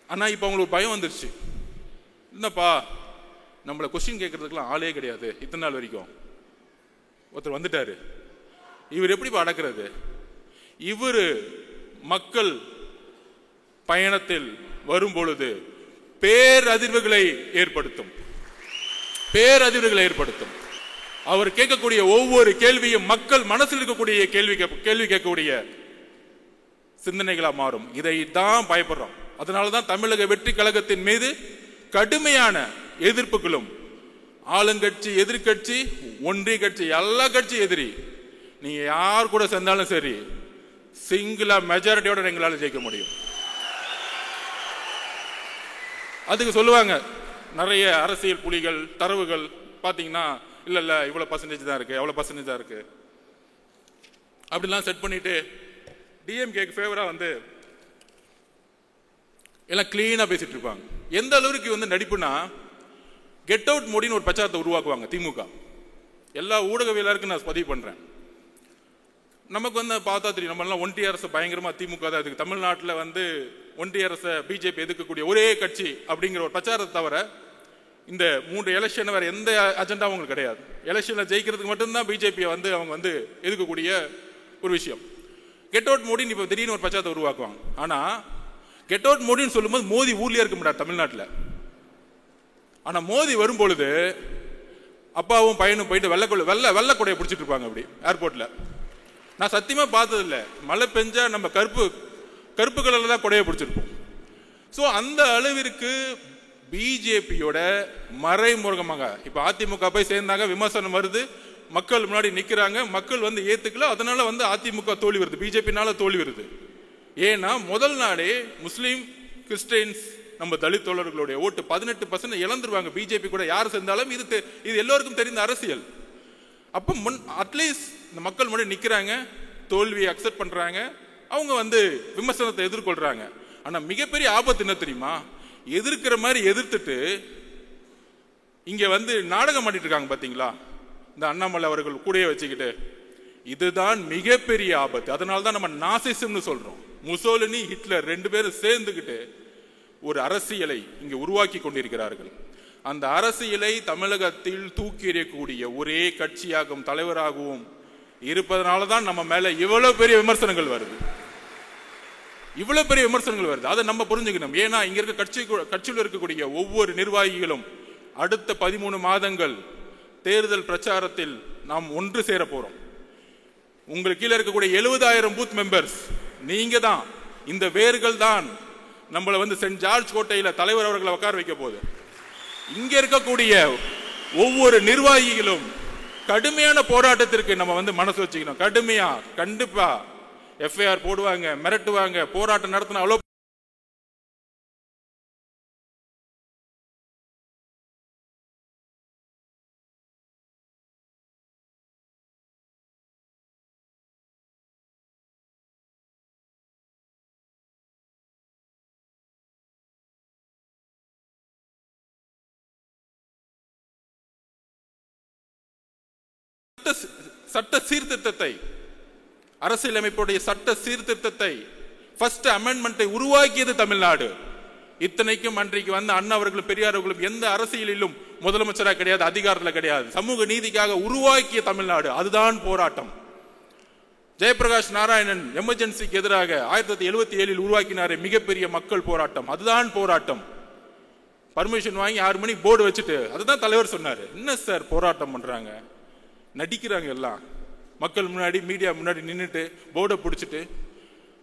ஆனா இப்போ அவங்களுக்கு பயம் வந்துருச்சு, என்னப்பா நம்மளை கொஸ்டின் கேட்கறதுக்குலாம் ஆளே கிடையாது, இத்தனை நாள் வரைக்கும் ஒருத்தர் வந்துட்டாரு, இவர் எப்படி அடக்கிறது? இவரு மக்கள் பயணத்தில் வரும் பொழுது பேரதிர்வுகளை ஏற்படுத்தும். அவர் கேட்கக்கூடிய ஒவ்வொரு கேள்வியும் மக்கள் மனசில் இருக்கக்கூடிய கேள்வி கேட்கக்கூடிய சிந்தனைகளா மாறும். இதை தான் பயப்படுறோம். அதனாலதான் தமிழக வெற்றி கழகத்தின் மீது கடுமையான எதிர்ப்புகளும் ஆளுங்கட்சி, எதிர்கட்சி, ஒன்றிய கட்சி, எல்லா கட்சி எதிரி. நீங்க யார் கூட சேர்ந்தாலும் சரி, சிங்கிளா மெஜாரிட்டியோட எங்களால் ஜெயிக்க முடியும். அதுக்கு சொல்லுவாங்க நிறைய அரசியல் புலிகள், தரவுகள் பாத்தீங்கன்னா, இல்ல இல்ல இவ்வளவு பர்சன்டேஜ் தான் இருக்கு, எவ்வளவு பர்சன்டேஜ் தான் இருக்கு அப்படிலாம் செட் பண்ணிட்டு டிஎம்கேக்கு ஃபேவரா வந்து எல்லாம் கிளீனா பேசிட்டு இருப்பாங்க. எந்த அளவுக்கு வந்து நடிப்புனா, கெட் அவுட் மோடின்னு ஒரு பிரச்சாரத்தை உருவாக்குவாங்க திமுக. எல்லா ஊடகவியலாருக்கும் நான் பதிவு பண்றேன். நமக்கு வந்து பார்த்தா தெரியும், நம்ம எல்லாம் ஒன்றிய அரசு பயங்கரமா திமுக தான் இருக்கு. தமிழ்நாட்டில் வந்து ஒன்றிய அரசை பிஜேபி எதிர்க்கக்கூடிய ஒரே கட்சி அப்படிங்கிற ஒரு பிரச்சாரத்தை தவிர இந்த 3 எலெக்ஷன் வேற எந்த அஜெண்டா அவங்களுக்கு கிடையாது. எலெக்ஷன்ல ஜெயிக்கிறதுக்கு மட்டும்தான் பிஜேபியை வந்து அவங்க வந்து எதிர்க்கக்கூடிய ஒரு விஷயம். கெட் அவுட் மோடின்னு இப்ப திடீர்னு ஒரு பிரச்சாரத்தை உருவாக்குவாங்க. ஆனா கெட் அவுட் மோடின்னு சொல்லும்போது மோடி ஊர்லயே இருக்க முடியாது தமிழ்நாட்டில். ஆனா மோடி வரும்பொழுது அப்பாவும் பையனும் போயிட்டு வெள்ள கொடையை பிடிச்சிட்டு இருப்பாங்க அப்படி ஏர்போர்ட்ல. நான் சத்தியமா பார்த்தது இல்லை. மழை பெஞ்சா நம்ம கருப்பு கலர்ல தான் கொடையை பிடிச்சிருப்போம். ஸோ அந்த அளவிற்கு பிஜேபியோட மறைமுகமாக இப்ப அதிமுக போய் சேர்ந்தாங்க, விமர்சனம் வருது, மக்கள் முன்னாடி நிக்கிறாங்க, மக்கள் வந்து ஏத்துக்கல, அதனால வந்து அதிமுக தோல்வி வருது, பிஜேபினால தோல்வி வருது. ஏன்னா முதல் நாளே முஸ்லீம், கிறிஸ்டியன்ஸ், நம்ம தலித் தோழர்களுடைய ஓட்டு 18% இழந்துருவாங்க பிஜேபி கூட யார் சேர்ந்தாலும். இது எல்லோருக்கும் தெரிந்த அரசியல். அப்ப அட்லீஸ்ட் இந்த மக்கள் முன்னாடி நிக்கிறாங்க, தோல்வியை அக்செப்ட் பண்றாங்க, அவங்க வந்து விமர்சனத்தை எதிர்கொள்றாங்க. ஆனா மிகப்பெரிய ஆபத்து என்ன தெரியுமா? எதிர்க்கிற மாதிரி எதிர்த்துட்டு இங்க வந்து நாடகம் ஆடிட்டு இருக்காங்க பாத்தீங்களா, இந்த அண்ணாமலை அவர்கள் கூடயே வச்சுக்கிட்டு. இதுதான் மிகப்பெரிய ஆபத்து. அதனால்தான் நம்ம நாசிசம்னு சொல்றோம். முசோலினி, ஹிட்லர் 2 பேரும் சேர்ந்துகிட்டு ஒரு அரசியலை இங்க உருவாக்கி கொண்டிருக்கிறார்கள். அந்த அரசியலை தமிழகத்தில் தூக்கி எறியக்கூடிய ஒரே கட்சியாகவும் தலைவராகவும் இருப்பதனாலதான் நம்ம மேல இவ்வளவு பெரிய விமர்சனங்கள் வருது. அதை நம்ம புரிஞ்சுக்கணும். ஏன்னா இங்க இருக்க கட்சியில் இருக்கக்கூடிய ஒவ்வொரு நிர்வாகிகளும் அடுத்த 13 மாதங்கள் தேர்தல் பிரச்சாரத்தில் நாம் ஒன்று சேர போறோம். உங்களுக்கு கீழே இருக்கக்கூடிய 70,000 பூத் மெம்பர்ஸ் நீங்க தான். இந்த வேர்கள் தான் நம்மள வந்து சென்ட் ஜார்ஜ் கோட்டையில தலைவர் அவர்களை உட்கார வைக்க போகுது. இங்க இருக்கக்கூடிய ஒவ்வொரு நிர்வாகிகளும் கடுமையான போராட்டத்திற்கு நம்ம வந்து மனசு வச்சுக்கணும். கடுமையா கண்டிப்பா எஃப்ஐஆர் போடுவாங்க, மிரட்டுவாங்க, போராட்டம் நடத்தின அவ்வளோ சட்ட சீர்திருத்தத்தை, அரசியலமைப்புடைய சட்ட சீர்திருத்தத்தை, ஃபர்ஸ்ட் அமெண்ட்மெண்டை உருவாக்கியது தமிழ்நாடு. இத்தனைக்கும் அன்றைக்கு வந்து அண்ணா அவர்களும் பெரியார் அவர்களும் எந்த அரசியலிலும் முதலமைச்சராக கிடையாது, அதிகாரத்தில் கிடையாது. சமூக நீதிக்காக உருவாக்கிய தமிழ்நாடு. அதுதான் போராட்டம். ஜெயபிரகாஷ் நாராயணன் எமர்ஜென்சிக்கு எதிராக 1977 உருவாக்கினாரே மிகப்பெரிய மக்கள் போராட்டம். அதுதான் போராட்டம். பர்மிஷன் வாங்கி 6 மணிக்கு போர்டு வச்சுட்டு, அதுதான் தலைவர் சொன்னாரு. என்ன சார் போராட்டம் பண்றாங்க, நடிக்கிறாங்க எல்லாம். மக்கள் முன்னாடி, மீடியா முன்னாடி நின்றுட்டு போர்டை பிடிச்சிட்டு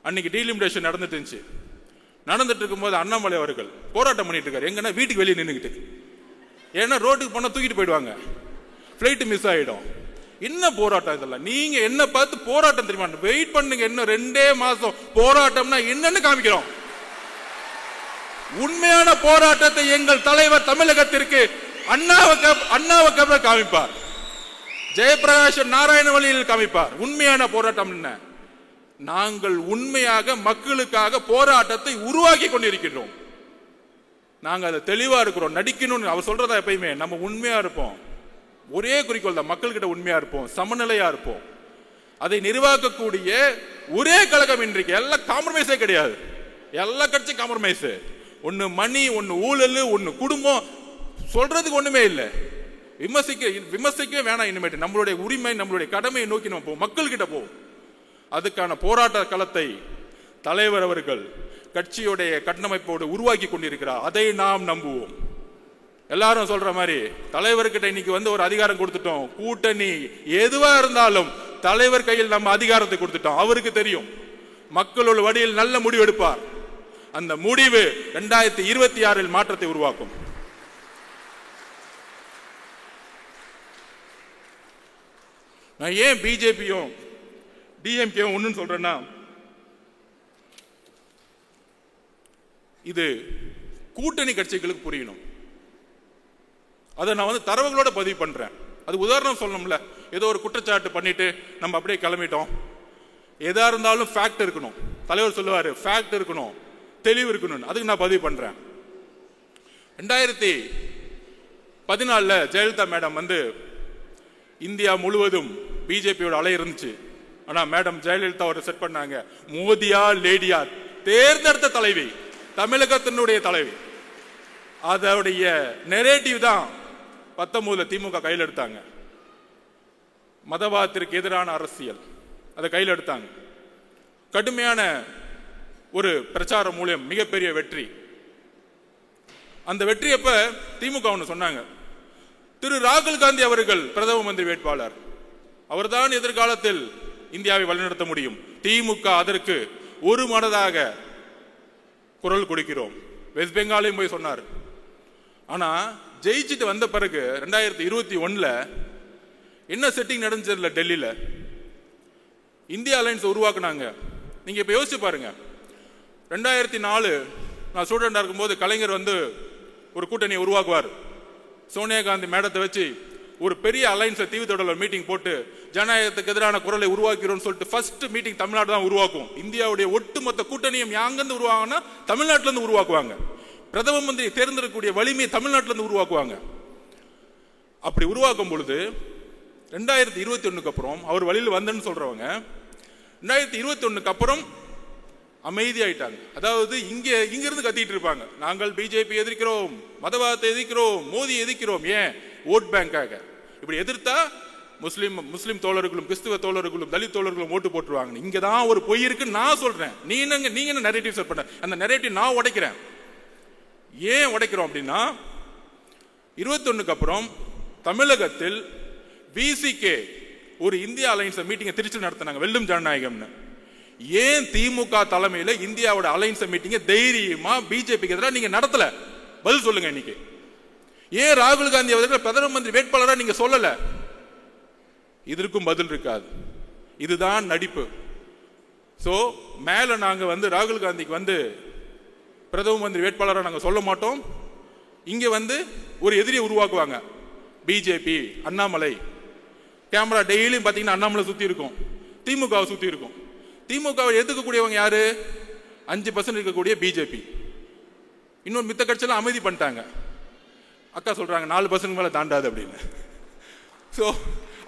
அன்னைக்கு டீலிமிடேஷன் நடந்துட்டு இருக்கும்போது அண்ணாமலை அவர்கள் போராட்டம் பண்ணிட்டு இருக்காரு. எங்கன்னா வீட்டுக்கு வெளியே நின்றுக்கிட்டு. ஏன்னா ரோட்டுக்கு போனா தூக்கிட்டு போயிடுவாங்க, பிளைட் மிஸ் ஆயிடும். என்ன போராட்டம் இதெல்லாம்? நீங்க என்ன பார்த்து போராட்டம் தெரியுமா? வெயிட் பண்ணுங்க, இன்னும் 2 மாசம் போராட்டம்னா என்னன்னு காமிக்கிறோம். உண்மையான போராட்டத்தை எங்கள் தலைவர் தமிழகத்திற்கு அண்ணாவுக்கு காமிப்பார். ஜெயபிரகாஷ் நாராயண வழியில் காமிப்பார். உண்மையான போராட்டம் என்ன? நாங்கள் உண்மையாக மக்களுக்காக போராட்டத்தை உருவாக்கி கொண்டிருக்கிறோம். நாங்கள் அதை தெளிவா இருக்கிறோம். நடிக்கணும்னு அவர் சொல்றதா எப்பயுமே நம்ம உண்மையா இருப்போம். ஒரே குறிக்கோள் தான், மக்கள்கிட்ட உண்மையா இருப்போம், சமநிலையா இருப்போம். அதை நிர்வாகக்கூடிய ஒரே கழகம் இன்றைக்கு. எல்லாம் காம்ப்ரமைஸே கிடையாது. எல்லா கட்சி காம்ப்ரமைஸ். ஒன்னு மணி, ஒன்னு ஊழல், ஒன்னு குடும்பம், சொல்றதுக்கு ஒண்ணுமே இல்லை. விமர்சிக்கவே வேணாம். இனிமேட்டு நம்மளுடைய உரிமை, நம்மளுடைய கடமையை நோக்கி நம்ம போவோம், மக்கள்கிட்ட போவோம். அதுக்கான போராட்ட களத்தை தலைவர் அவர்கள் கட்சியுடைய கட்டமைப்போடு உருவாக்கி கொண்டிருக்கிறார். அதை நாம் நம்புவோம். எல்லாரும் சொல்ற மாதிரி தலைவர்கிட்ட இன்னைக்கு வந்து ஒரு அதிகாரம் கொடுத்துட்டோம். கூட்டணி எதுவா இருந்தாலும் தலைவர் கையில் நம்ம அதிகாரத்தை கொடுத்துட்டோம். அவருக்கு தெரியும் மக்களோட வழியில் நல்ல முடிவு எடுப்பார். அந்த முடிவு 2026 மாற்றத்தை உருவாக்கும். நான் ஏன் பிஜேபியும் டிஎம்கேவும் ஒண்ணுன்னு சொல்றேன்னா, இது கூட்டணி கட்சிகளுக்கு புரியணும். அதை நான் தரவுகளோட பதிவு பண்றேன். அது உதாரணம் சொல்லணும்ல. ஏதோ ஒரு குற்றச்சாட்டு பண்ணிட்டு நம்ம அப்படியே கிளம்பிட்டோம். எதா இருந்தாலும் ஃபேக்ட் இருக்கணும். தலைவர் சொல்லுவாரு ஃபேக்ட் இருக்கணும், தெளிவு இருக்கணும். அதுக்கு நான் பதிவு பண்றேன். 2014 ஜெயலலிதா மேடம் இந்தியா முழுவதும் பிஜேபியோட அலை இருந்துச்சு. ஆனா மேடம் ஜெயலலிதா ஒரு செட் பண்ணாங்க, மோதியா லேடியா, தேர்ந்தெடுத்த தலைவி, தமிழகத்தினுடைய தலைவி. அதோடைய நெரேட்டிவ் தான் 19 திமுக கையில் எடுத்தாங்க. மதவாதத்திற்கு எதிரான அரசியல் அதை கையில் எடுத்தாங்க. கடுமையான ஒரு பிரச்சார மூலம் மிகப்பெரிய வெற்றி. அந்த வெற்றி அப்ப திமுக ஒன்று சொன்னாங்க, திரு ராகுல் காந்தி அவர்கள் பிரதம மந்திரி வேட்பாளர், அவர்தான் எதிர்காலத்தில் இந்தியாவை வழிநடத்த முடியும். திமுக அதற்கு ஒரு மனதாக குரல் கொடுக்கிறோம். வெஸ்ட் பெங்காலையும் போய் சொன்னார். ஆனா ஜெயிச்சுட்டு வந்த பிறகு 2021 என்ன செட்டிங் நடந்துச்சு டெல்லியில, இந்தியா அலைன்ஸ் உருவாக்குனாங்க. நீங்க இப்ப யோசிச்சு பாருங்க. 2004 நான் ஸ்டூடெண்டா இருக்கும்போது கலைஞர் ஒரு கூட்டணியை உருவாக்குவார். சோனியா காந்தி மேடத்தை வச்சு ஒரு பெரிய அலைன்ஸ் தீவுத்தொடர்ல மீட்டிங் போட்டு ஜனநாயகத்துக்கு எதிரான குரலை உருவாக்கிறோம்னு சொல்லிட்டு ஃபர்ஸ்ட் மீட்டிங் தமிழ்நாடு தான் உருவாக்கும். இந்தியாவுடைய ஒட்டுமொத்த கூட்டணியும் யாங்கிருந்து உருவாங்கன்னா தமிழ்நாட்டில இருந்து உருவாக்குவாங்க. பிரதம மந்திரி தேர்ந்தெடுக்கக்கூடிய வலிமையை தமிழ்நாட்டில இருந்து உருவாக்குவாங்க. அப்படி உருவாக்கும் பொழுது 2021 அப்புறம் அவர் வழியில் வந்தேன்னு சொல்றவங்க 2021 அப்புறம் அமைதியாயிட்டாங்க. அதாவது இங்க இருந்து கத்திட்டு இருப்பாங்க, நாங்கள் பிஜேபி எதிர்க்கிறோம், மதவாதத்தை எதிர்க்கிறோம், மோடி எதிர்க்கிறோம். ஏன்? ஓட் பேங்காக. இப்படி எதிர்த்தா முஸ்லிம் தோழர்களும் கிறிஸ்துவ தோழர்களும் தலித் தோழர்களும் ஓட்டு போட்டுருவாங்க. இங்கதான் ஒரு பொய் இருக்குன்னு நான் சொல்றேன். நீங்க என்ன நரேட்டிவ் செட் பண்ண, அந்த நரேட்டிவ் நான் உடைக்கிறேன். ஏன் உடைக்கிறோம் அப்படின்னா, 21 அப்புறம் தமிழகத்தில் விசிகே ஒரு இந்தியா அலைன்ஸ் மீட்டிங்கை திருச்சி நடத்தினாங்க, வெல்லும் ஜனநாயகம்னு. ஏன் திமுக தலைமையில இந்தியாவோட அலைன்ஸ் மீட்டிங்க தைரியமா பிஜேபிக்கு எதிராக நீங்க நடத்தல? பதில் சொல்லுங்க. இன்னைக்கு ஏன் ராகுல் காந்தி அவர்கள் பிரதம மந்திரி வேட்பாளரா நீங்க சொல்லல? இதற்கும் பதில் இருக்காது. இதுதான் நடிப்பு. சோ மேல நாங்க ராகுல் காந்திக்கு பிரதம மந்திரி வேட்பாளரா நாங்க சொல்ல மாட்டோம். இங்க ஒரு எதிரியை உருவாக்குவாங்க. பிஜேபி, அண்ணாமலை. கேமரா டெய்லியும் பாத்தீங்கன்னா அண்ணாமலை சுத்தி இருக்கும், திமுகவை சுத்தி இருக்கும். திமுகவை எதிர்க்கக்கூடியவங்க யாரு? 5% இருக்கக்கூடிய பிஜேபி. இன்னொரு மித்த கட்சியெல்லாம் அமைதி பண்ணிட்டாங்க. அக்கா சொல்றாங்க 4% மேல தாண்டாது அப்படின்னு. சோ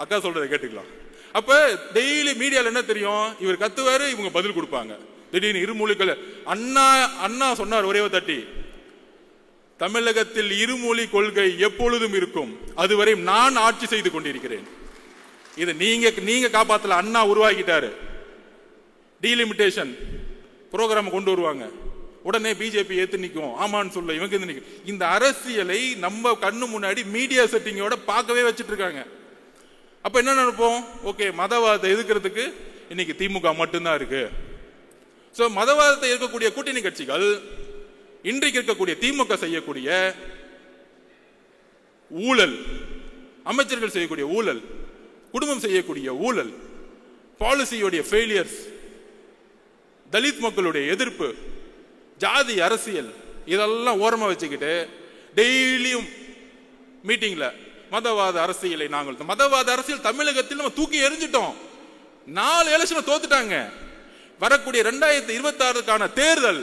அக்கா சொல்றதை கேட்டுக்கலாம். அப்ப டெய்லி மீடியால என்ன தெரியும்? இவர் கத்துவாரு, இவங்க பதில் கொடுப்பாங்க. திடீர்னு இருமொழிகள். அண்ணா சொன்னார் ஒரே தட்டி, தமிழகத்தில் இருமொழி கொள்கை எப்பொழுதும் இருக்கும், அதுவரை நான் ஆட்சி செய்து கொண்டிருக்கிறேன். இதை நீங்க காப்பாத்தல, அண்ணா உருவாக்கிட்டாரு. டீலிமிட்டேஷன் புரோகிராம் கொண்டு வருவாங்க, உடனே பிஜேபி ஏத்து நிற்கும், ஆமான்னு சொல்ல இவங்க நிற்கும். இந்த அரசியலை நம்ம கண்ணு முன்னாடி மீடியா செட்டிங்கோட பார்க்கவே வச்சுட்டு இருக்காங்க. அப்ப என்ன நினைப்போம்? ஓகே, மதவாதத்தை எதிர்க்கிறதுக்கு இன்னைக்கு திமுக மட்டும்தான் இருக்கு. சோ மதவாதத்தை இருக்கக்கூடிய கூட்டணி கட்சிகள் இன்றைக்கு இருக்கக்கூடிய திமுக செய்யக்கூடிய ஊழல், அமைச்சர்கள் செய்யக்கூடிய ஊழல், குடும்பம் செய்யக்கூடிய ஊழல், பாலிசியோடைய ஃபெயிலியர்ஸ், தலித் மக்களுடைய எதிர்ப்பு, ஜாதி அரசியல், இதெல்லாம் ஓரமா வச்சுக்கிட்டு டெய்லியும் மீட்டிங்ல மதவாத அரசியலை நாங்கள் மதவாத அரசியல் தமிழகத்தில் நம்ம தூக்கி எறிஞ்சிட்டோம். 4 எலெக்ஷன் தோத்துட்டாங்க. வரக்கூடிய 2026 தேர்தல்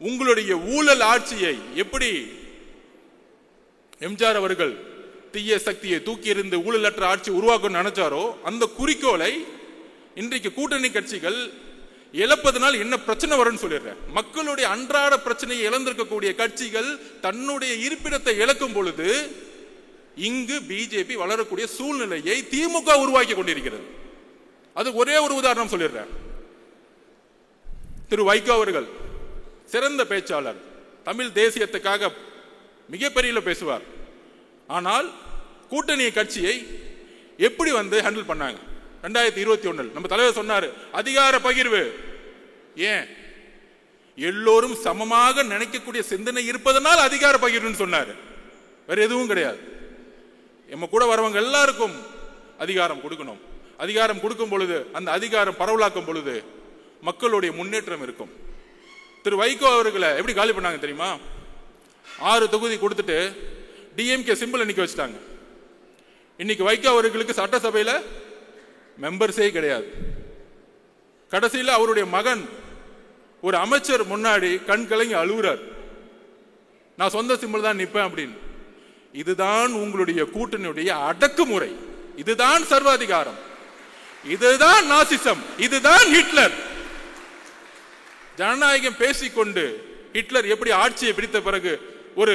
உங்களுடைய ஊழல் ஆட்சியை எப்படி எம்ஜிஆர் அவர்கள் தீய சக்தியை தூக்கி எறிந்து ஊழலற்ற ஆட்சி உருவாக்கணும்னு நினைச்சாரோ அந்த குறிக்கோளை இன்றைக்கு கூட்டணி கட்சிகள் இழப்பதனால் என்ன பிரச்சனை வரும்னு சொல்லிடுறேன். மக்களுடைய அன்றாட பிரச்சனையை இழந்திருக்கக்கூடிய கட்சிகள் தன்னுடைய இருப்பிடத்தை இழக்கும் பொழுது இங்கு பிஜேபி வளரக்கூடிய சூழ்நிலையை திமுக உருவாக்கி கொண்டிருக்கிறது. அது ஒரே ஒரு உதாரணம் சொல்லிடுறேன். திரு வைகோ அவர்கள் சிறந்த பேச்சாளர், தமிழ் தேசியத்துக்காக மிகப்பெரிய பேசுவார். ஆனால் கூட்டணி கட்சியை எப்படி ஹேண்டில் பண்ணாங்க? 2021 நம்ம தலைவர் சொன்னாரு அதிகார பகிர்வு. ஏன்? எல்லோரும் சமமாக நினைக்கக்கூடிய சிந்தனை இருப்பதனால் அதிகார பகிர்வுன்னு சொன்னாரு. வேற எதுவும் கிடையாது. நம்ம கூட வரவங்க எல்லாருக்கும் அதிகாரம் கொடுக்கணும். அதிகாரம் கொடுக்கும் பொழுது, அந்த அதிகாரம் பரவலாக்கும் பொழுது மக்களுடைய முன்னேற்றம் இருக்கும். திரு வைகோ அவர்களை எப்படி காலி பண்ணாங்க தெரியுமா? 6 தொகுதி கொடுத்துட்டு டிஎம்கே சிம்பிள் நிக்க வச்சுட்டாங்க. இன்னைக்கு வைகோ அவர்களுக்கு சட்டசபையில மெம்பர்ஸே கிடையாது. கடைசியில் அவருடைய மகன் ஒரு அமைச்சர் முன்னாடி கண் கலங்கி அழுகுறார், நான் சொந்த சிம்பிள் தான் நிற்பேன் அப்படின்னு. இதுதான் உங்களுடைய கூட்டணியுடைய அடக்குமுறை, இதுதான் சர்வாதிகாரம், இதுதான் நாசிசம், இதுதான் ஹிட்லர். ஜனநாயகம் பேசிக்கொண்டு ஹிட்லர் எப்படி ஆட்சியை பிடித்த பிறகு ஒரு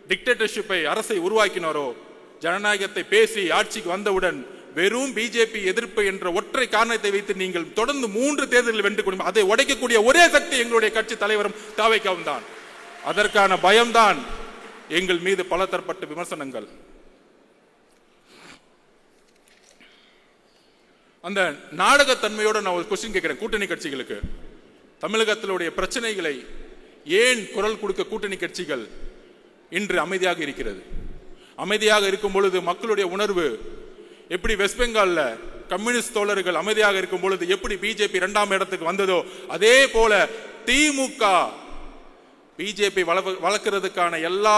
டிக்டேட்டர்ஷிப்பை அரசை உருவாக்கினாரோ, ஜனநாயகத்தை பேசி ஆட்சிக்கு வந்தவுடன் வெறும் பிஜேபி எதிர்ப்பு என்ற ஒற்றை காரணத்தை வைத்து நீங்கள் தொடர்ந்து 3 தேர்தலில் வென்று கொண்டு அதை உடைக்கக்கூடிய ஒரே சக்தி எங்களுடைய கட்சி தலைவரும் தாவேக்காவும் தான். அதற்கான பயம்தான் எங்கள் மீது பல தரப்பட்ட விமர்சனங்கள். அந்த நாடகத்தன்மையோட நான் ஒரு கொஸ்டின் கேட்கிறேன் கூட்டணி கட்சிகளுக்கு. தமிழகத்திலுடைய பிரச்சனைகளை ஏன் குரல் கொடுக்க கூட்டணி கட்சிகள் இன்று அமைதியாக இருக்கிறது? அமைதியாக இருக்கும் பொழுது மக்களுடைய உணர்வு எப்படி வெஸ்ட் பெங்கால்ல கம்யூனிஸ்ட் தோழர்கள் அமைதியாக இருக்கும் பொழுது எப்படி பிஜேபி 2ஆம் இடத்துக்கு வந்ததோ, அதே போல திமுக பிஜேபி வளர்க்கிறதுக்கான எல்லா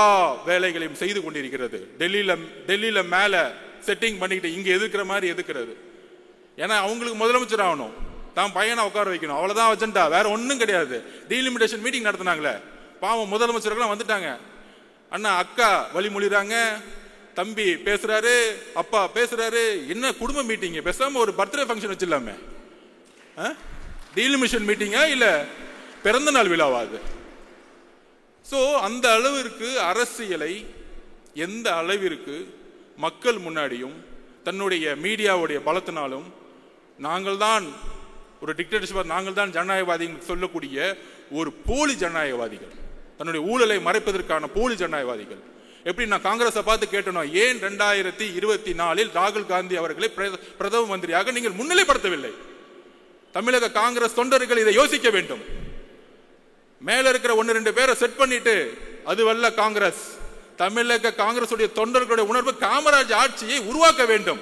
வேலைகளையும் செய்து கொண்டிருக்கிறது. டெல்லியில மேல செட்டிங் பண்ணிக்கிட்டு இங்க எதிர்க்கிற மாதிரி எதிர்க்கிறது. ஏன்னா அவங்களுக்கு முதலமைச்சர் ஆகணும், தான் பையனை உட்கார வைக்கணும், அவ்வளவுதான் அஜெண்டா, வேற ஒன்றும் கிடையாது. டீலிமிட்டேஷன் மீட்டிங் நடத்தினாங்களே, பாவம் முதலமைச்சர்கள் வந்துட்டாங்க. அண்ணா அக்கா வழிமொழிறாங்க, தம்பி பேசுறாரு, அப்பா பேசுறாரு. என்ன குடும்ப மீட்டிங்? பேசாம ஒரு பர்த்டே ஃபங்க்ஷன் வச்சிடலாமே. டீலிமிட்டேஷன் மீட்டிங்கா இல்ல பிறந்த நாள் விழாவாது? சோ அந்த அளவிற்கு அரசியலை எந்த அளவிற்கு மக்கள் முன்னாடியும் தன்னுடைய மீடியாவுடைய பலத்தினாலும் நாங்கள் தான் ஒரு டிக்டேட்டர்ஷிப், நாங்கள் தான் ஜனநாயகவாதி சொல்லக்கூடிய ஒரு போலி ஜனநாயகவாதிகள், தன்னுடைய ஊழலை மறைப்பதற்கான போலி ஜனநாயகவாதிகள். எப்படி நான் காங்கிரஸை பார்த்து கேட்டணும், ஏன் 2024 ராகுல் காந்தி அவர்களை பிரதம மந்திரியாக நீங்கள் முன்னிலைப்படுத்தவில்லை? தமிழக காங்கிரஸ் தொண்டர்கள் இதை யோசிக்க வேண்டும். மேல இருக்கிற 1-2 பேரை செட் பண்ணிட்டு அதுவல்ல காங்கிரஸ். தமிழக காங்கிரஸ் தொண்டர்களுடைய உணர்வு காமராஜ் ஆட்சியை உருவாக்க வேண்டும்.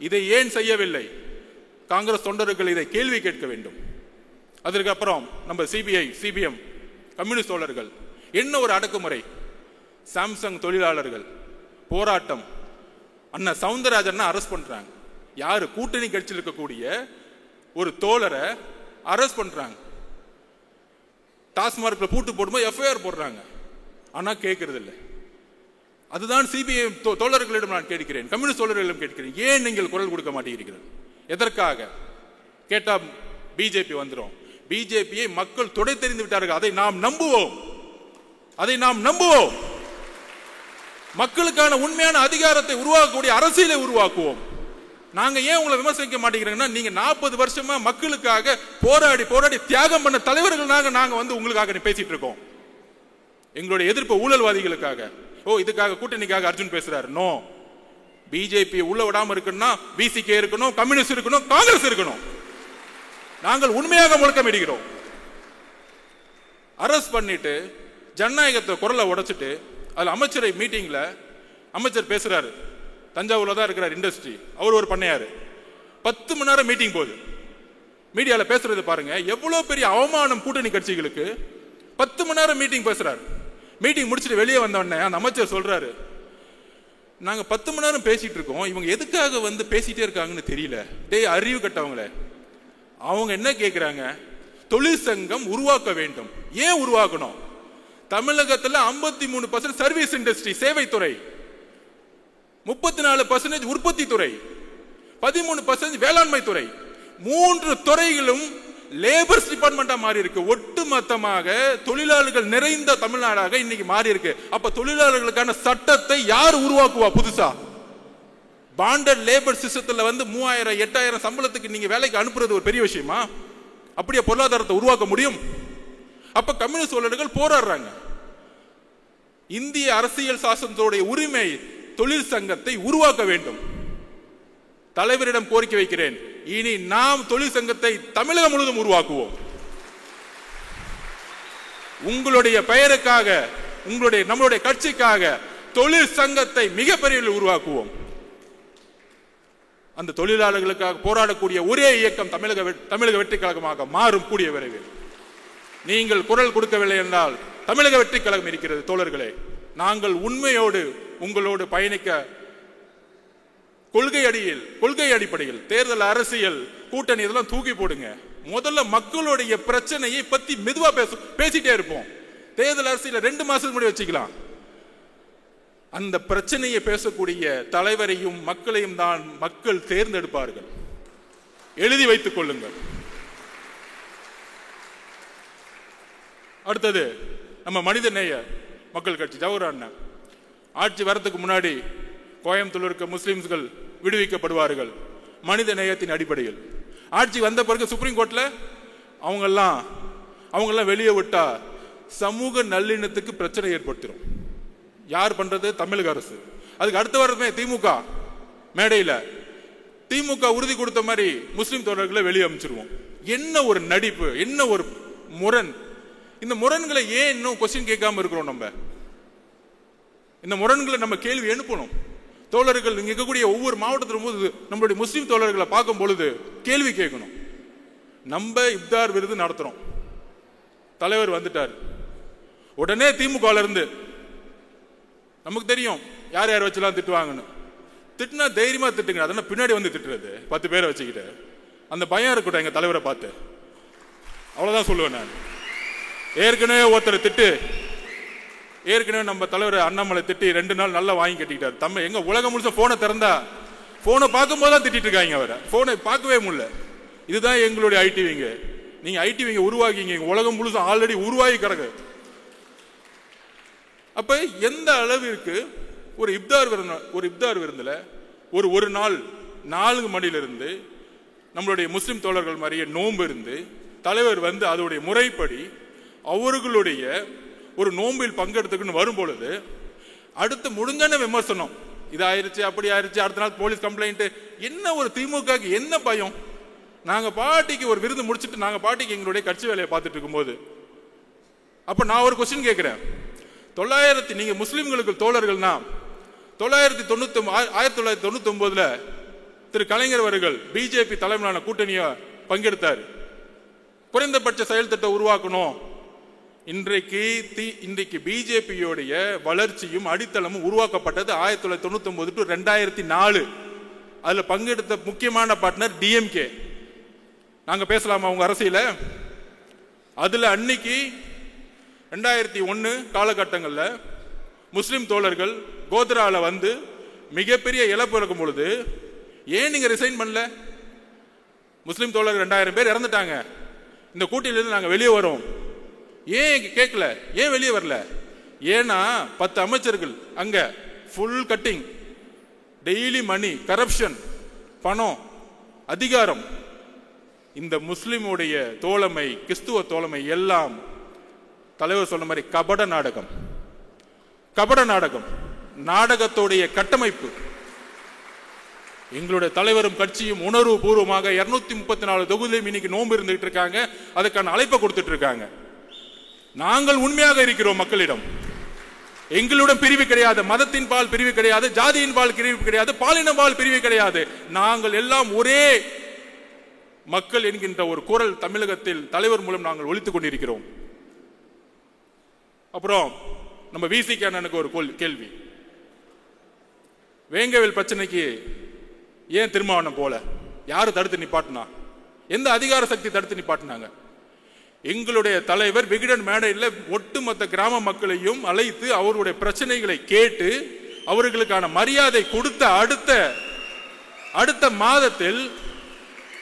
இதை ஏன் செய்யவில்லை? காங்கிரஸ் தொண்டர்கள் இதை கேள்வி கேட்க வேண்டும். அதற்கு அப்புறம் நம்ம சிபிஎம் கம்யூனிஸ்ட் தோழர்கள் என்ன ஒரு அடக்குமுறை. சாம்சங் தொழிலாளர்கள் போராட்டம், அண்ணா சவுந்தரராஜன் அரெஸ்ட் பண்றாங்க. யாரு? கூட்டணி கட்சியில் இருக்கக்கூடிய ஒரு தோழரை அரெஸ்ட் பண்றாங்க. டாஸ்மார்க்ல பூட்டு போடும்போது எஃப்ஐஆர் போடுறாங்க, ஆனா கேட்கறது இல்லை. அதுதான் சிபிஐ தோழர்களிடம் நான் கேட்கிறேன், கம்யூனிஸ்ட் தோழர்களிடம் கேட்கிறேன், ஏன் நீங்கள் குரல் கொடுக்க மாட்டேங்கிறீர்கள்? எதற்காக கேட்டா பிஜேபி வந்துடும். பிஜேபியை மக்கள் தொடை தெரிந்து விட்டார்கள். அதை நாம் நம்புவோம், அதை நாம் நம்புவோம். மக்களுக்கான உண்மையான அதிகாரத்தை உருவாக்கக்கூடிய அரசியலை உருவாக்குவோம். நாங்க ஏன் உங்களை விமர்சிக்க மாட்டேங்கிறோம்னா, நீங்க 40 வருஷமா மக்களுக்காக போராடி போராடி தியாகம் பண்ண தலைவர்களாக நாங்க வந்து உங்களுக்காக பேசிட்டு இருக்கோம். எங்களுடைய எதிர்ப்பு ஊழல்வாதிகளுக்காக. இதுக்காக கூட்டணிக்காக அர்ஜுன் பேசுறாரு. நோ, பிஜேபி உள்ள விடாம இருக்குன்னா பிசிகே இருக்கணும், கம்யூனிஸ்ட் இருக்கணும், காங்கிரஸ் இருக்கணும். நாங்கள் உண்மையாக முழக்கமிடுகிறோம். அரஸ்ட் பண்ணிட்டு ஜனநாயகத்தை குரலை உடைச்சிட்டு அதுல அமைச்சரை மீட்டிங்ல அமைச்சர் பேசுறாரு. தஞ்சாவூர்ல தான் இருக்கிறார் இண்டஸ்ட்ரி, அவர் ஒரு பண்ணையாரு. 10 மணி நேரம் மீட்டிங் போகுது. மீடியால பேசுறது பாருங்க, எவ்வளவு பெரிய அவமானம் கூட்டணி கட்சிகளுக்கு. 10 மணி நேரம் மீட்டிங் பேசுறாரு. மீட்டிங் முடிச்சுட்டு வெளியே வந்த உடனே அந்த அமைச்சர் சொல்றாரு, நாங்க 10 மணி நேரம் பேசிட்டு இருக்கோம், இவங்க எதுக்காக வந்து பேசிட்டே இருக்காங்கன்னு தெரியல. டேய் அறிவு கட்டவங்களே, அவங்க என்ன கேட்கிறாங்க? தொழிற்சங்கம் உருவாக்க வேண்டும். ஏன் உருவாக்கணும்? தமிழகத்தில் 53% சர்வீஸ் இண்டஸ்ட்ரி, சேவைத்துறை, 34% உற்பத்தி துறை, 13% வேளாண்மை துறை. 3 துறைகளும் லேபர்ஸ் டிபார்ட்மெண்டா மாறி இருக்கு. ஒட்டுமொத்தமாக தொழிலாளர்கள் நிறைந்த தமிழ்நாடாக இன்னைக்கு மாறி இருக்கு. அப்ப தொழிலாளர்களுக்கான சட்டத்தை யார் உருவாக்குவா? புதுசா பாண்டட் லேபர் சிஸ்டத்துல வந்து 3000 8000 சம்பளத்துக்கு நீங்க வேலைக்கு அனுப்புறது ஒரு பெரிய விஷயமா? அப்படியே பொருளாதாரத்தை உருவாக்க முடியும்? அப்ப கம்யூனிஸ்ட் தோழர்கள் போராடுறாங்க. இந்திய அரசியல் சாசனத்தோடைய உரிமை தொழிற்சங்கத்தை உருவாக்க வேண்டும். தலைவரிடம் கோரிக்கை வைக்கிறேன், இனி நாம் தொழிற்சங்கத்தை தமிழகம் முழுவதும் உருவாக்குவோம். உங்களுடைய பெயருக்காக, நம்மளுடைய கட்சிக்காக தொழிற்சங்கத்தை மிகப்பெரிய உருவாக்குவோம். அந்த தொழிலாளர்களுக்காக போராடக்கூடிய ஒரே இயக்கம் தமிழக வெற்றி கழகமாக மாறும் கூடிய விரைவில். நீங்கள் குரல் கொடுக்கவில்லை என்றால் தமிழக வெற்றி கழகம் இருக்கிறது. தோழர்களே, நாங்கள் உண்மையோடு உங்களோடு பயணிக்க கொள்கை அடிப்படையில் தேர்தல் அரசியல் கூட்டணி இதெல்லாம் தூக்கி போடுங்க. முதல்ல மக்களுடைய பிரச்சனையை பத்தி மெதுவா பேசிட்டே இருப்போம். தேர்தல் அரசியல 2 மாசத்துக்கு முன்னாடி வச்சுக்கலாம். அந்த பிரச்சனையை பேசக்கூடிய தலைவரையும் மக்களையும் தான் மக்கள் தேர்ந்தெடுப்பார்கள். எழுதி வைத்துக் கொள்ளுங்கள். அடுத்தது நம்ம மனிதநேய மக்கள் கட்சி ஜவஹர் அண்ணன் ஆட்சி வரத்துக்கு முன்னாடி கோயம்புத்தூர் இருக்க முஸ்லிம்கள் விடுவிக்கப்படுவார்கள் மனித நேயத்தின் அடிப்படையில். ஆட்சி வந்த பிறகு சுப்ரீம் கோர்ட்ல அவங்கெல்லாம் வெளியே விட்டா சமூக நல்லிணத்துக்கு பிரச்சனை ஏற்படுத்திடும். யார் பண்றது? தமிழக அரசு. அதுக்கு அடுத்த வாரமே திமுக மேடையில திமுக உறுதி கொடுத்த மாதிரி முஸ்லிம் தோழர்களை வெளியே அமைச்சிருவோம். என்ன ஒரு நடிப்பு, என்ன ஒரு முரண்! இந்த முரண்களை ஏன் இன்னும் கொஸ்டின் கேட்காம இருக்கிறோம்? நம்ம இந்த முரண்களை நம்ம கேள்வி எழுப்பணும். தோழர்கள் இங்க இருக்கக்கூடிய ஒவ்வொரு மாவட்டத்திலும் போது நம்மளுடைய முஸ்லிம் தோழர்களை பார்க்கும் பொழுது கேள்வி கேட்கணும். நம்ம இப்தார் விருது நடத்துறோம், தலைவர் வந்துட்டார், உடனே திமுக இருந்து நமக்கு தெரியும் யார் யார் வச்சுலாம் திட்டுவாங்கன்னு. திட்டுனா தைரியமா திட்டுங்க, அதெல்லாம் பின்னாடி வந்து திட்டுறது 10 பேரை வச்சுக்கிட்டு அந்த பயம் இருக்கட்டும் எங்க தலைவரை பார்த்து. அவ்வளவுதான் சொல்லுவேன் நான். ஏற்கனவே ஒருத்தர் திட்டு, ஏற்கனவே நம்ம தலைவர் அண்ணாமலை திட்டி 2 நாள் நல்லா வாங்கி கட்டிக்கிட்டார். தம்ம எங்க உலகம் முழுச போனை திறந்தா போனை பார்க்கும் போதுதான் திட்டிட்டு இருக்காங்க. அவரை போனை பார்க்கவே முடியல. இதுதான் எங்களுடைய ஐடிவிங்க. நீங்க ஐடிவிங்க உருவாக்கிங்க, உலகம் முழுச ஆல்ரெடி உருவாகி கிடக்கு. அப்ப எந்த அளவிற்கு ஒரு இப்தார் விருந்துல ஒரு நாள் 4 மணிலிருந்து நம்மளுடைய முஸ்லிம் தோழர்கள் மாதிரியே நோன்பு இருந்து தலைவர் வந்து அதோடைய முறைப்படி அவர்களுடைய ஒரு நோம்பில் பங்கெடுத்துக்குன்னு வரும் பொழுது அடுத்து முடிஞ்சான விமர்சனம், இது ஆயிருச்சு அப்படி ஆயிருச்சு, அடுத்த நாள் போலீஸ் கம்ப்ளைண்ட். என்ன ஒரு திமுக என்ன பயம்? நாங்க பாட்டிக்கு ஒரு விருது முடிச்சுட்டு நாங்க பாட்டிக்கு எங்களுடைய கட்சி வேலையை பார்த்துட்டு இருக்கும்போது அப்ப நான் ஒரு கொஸ்டின் கேட்கிறேன். நீங்க முஸ்லிம்களுக்கு தோழர்கள்னா 1999 திரு கலைஞர் அவர்கள் பிஜேபி தலைமையிலான கூட்டணியை பங்கெடுத்தார். குறைந்தபட்ச செயல் திட்டம் உருவாக்கணும். இன்றைக்கு பிஜேபியோடைய வளர்ச்சியும் அடித்தளமும் உருவாக்கப்பட்டது 1999 to 2004. அதுல பங்கெடுத்த முக்கியமான பார்ட்னர் டிஎம்கே. நாங்க பேசலாமா உங்க அரசியல? அதுல அன்னைக்கு 2001 காலகட்டங்கள்ல முஸ்லிம் தோழர்கள் கோத்ரால வந்து மிகப்பெரிய இழப்பு இருக்கும் பொழுது ஏன் நீங்க ரிசைன் பண்ணல? முஸ்லிம் தோழர்கள் 2000 பேர் இறந்துட்டாங்க. இந்த கூட்டணியிலிருந்து நாங்க வெளியே வரோம். ஏன் கேட்கல? ஏன் வெளியே வரல? ஏன்னா 10 அமைச்சர்கள் அங்க ஃபுல் கட்டிங், டெய்லி மணி, கரப்ஷன், பணம், அதிகாரம். இந்த முஸ்லிமுடைய தோழமை, கிறிஸ்துவ தோழமை எல்லாம் தலைவர் சொன்ன மாதிரி கபட நாடகம். நாடகத்தோடைய கட்டமைப்பு. எங்களுடைய தலைவரும் கட்சியும் உணர்வு பூர்வமாக 234 தொகுதியிலும் இன்னைக்கு நோன்பு இருந்துட்டு இருக்காங்க. அதுக்கான அழைப்பை கொடுத்துட்டு இருக்காங்க. நாங்கள் உண்மையாக இருக்கிறோம் மக்களிடம். எங்களுடன் பிரிவு கிடையாது, மதத்தின் பால் பிரிவு கிடையாது, ஜாதியின் பால் பிரிவு கிடையாது, பாலின பால் பிரிவு கிடையாது. நாங்கள் எல்லாம் ஒரே மக்கள் என்கின்ற ஒரு குரல் தமிழகத்தில் தலைவர் மூலம் நாங்கள் ஒலித்துக் கொண்டிருக்கிறோம். அப்புறம் நம்ம விசிக அண்ணனுக்கு ஒரு கேள்வி. வேங்கவேல் பிரச்சனைக்கு ஏன் திருமாவளவன் போல? யாரு தடுத்து நிப்பாட்டினா? எந்த அதிகார சக்தி தடுத்து நிப்பாட்டினாங்க? எங்களுடைய தலைவர் விகடன் மேடையில் ஒட்டுமொத்த கிராம மக்களையும் அழைத்து அவருடைய பிரச்சனைகளை கேட்டு அவர்களுக்கான மரியாதை கொடுத்த அடுத்த மாதத்தில்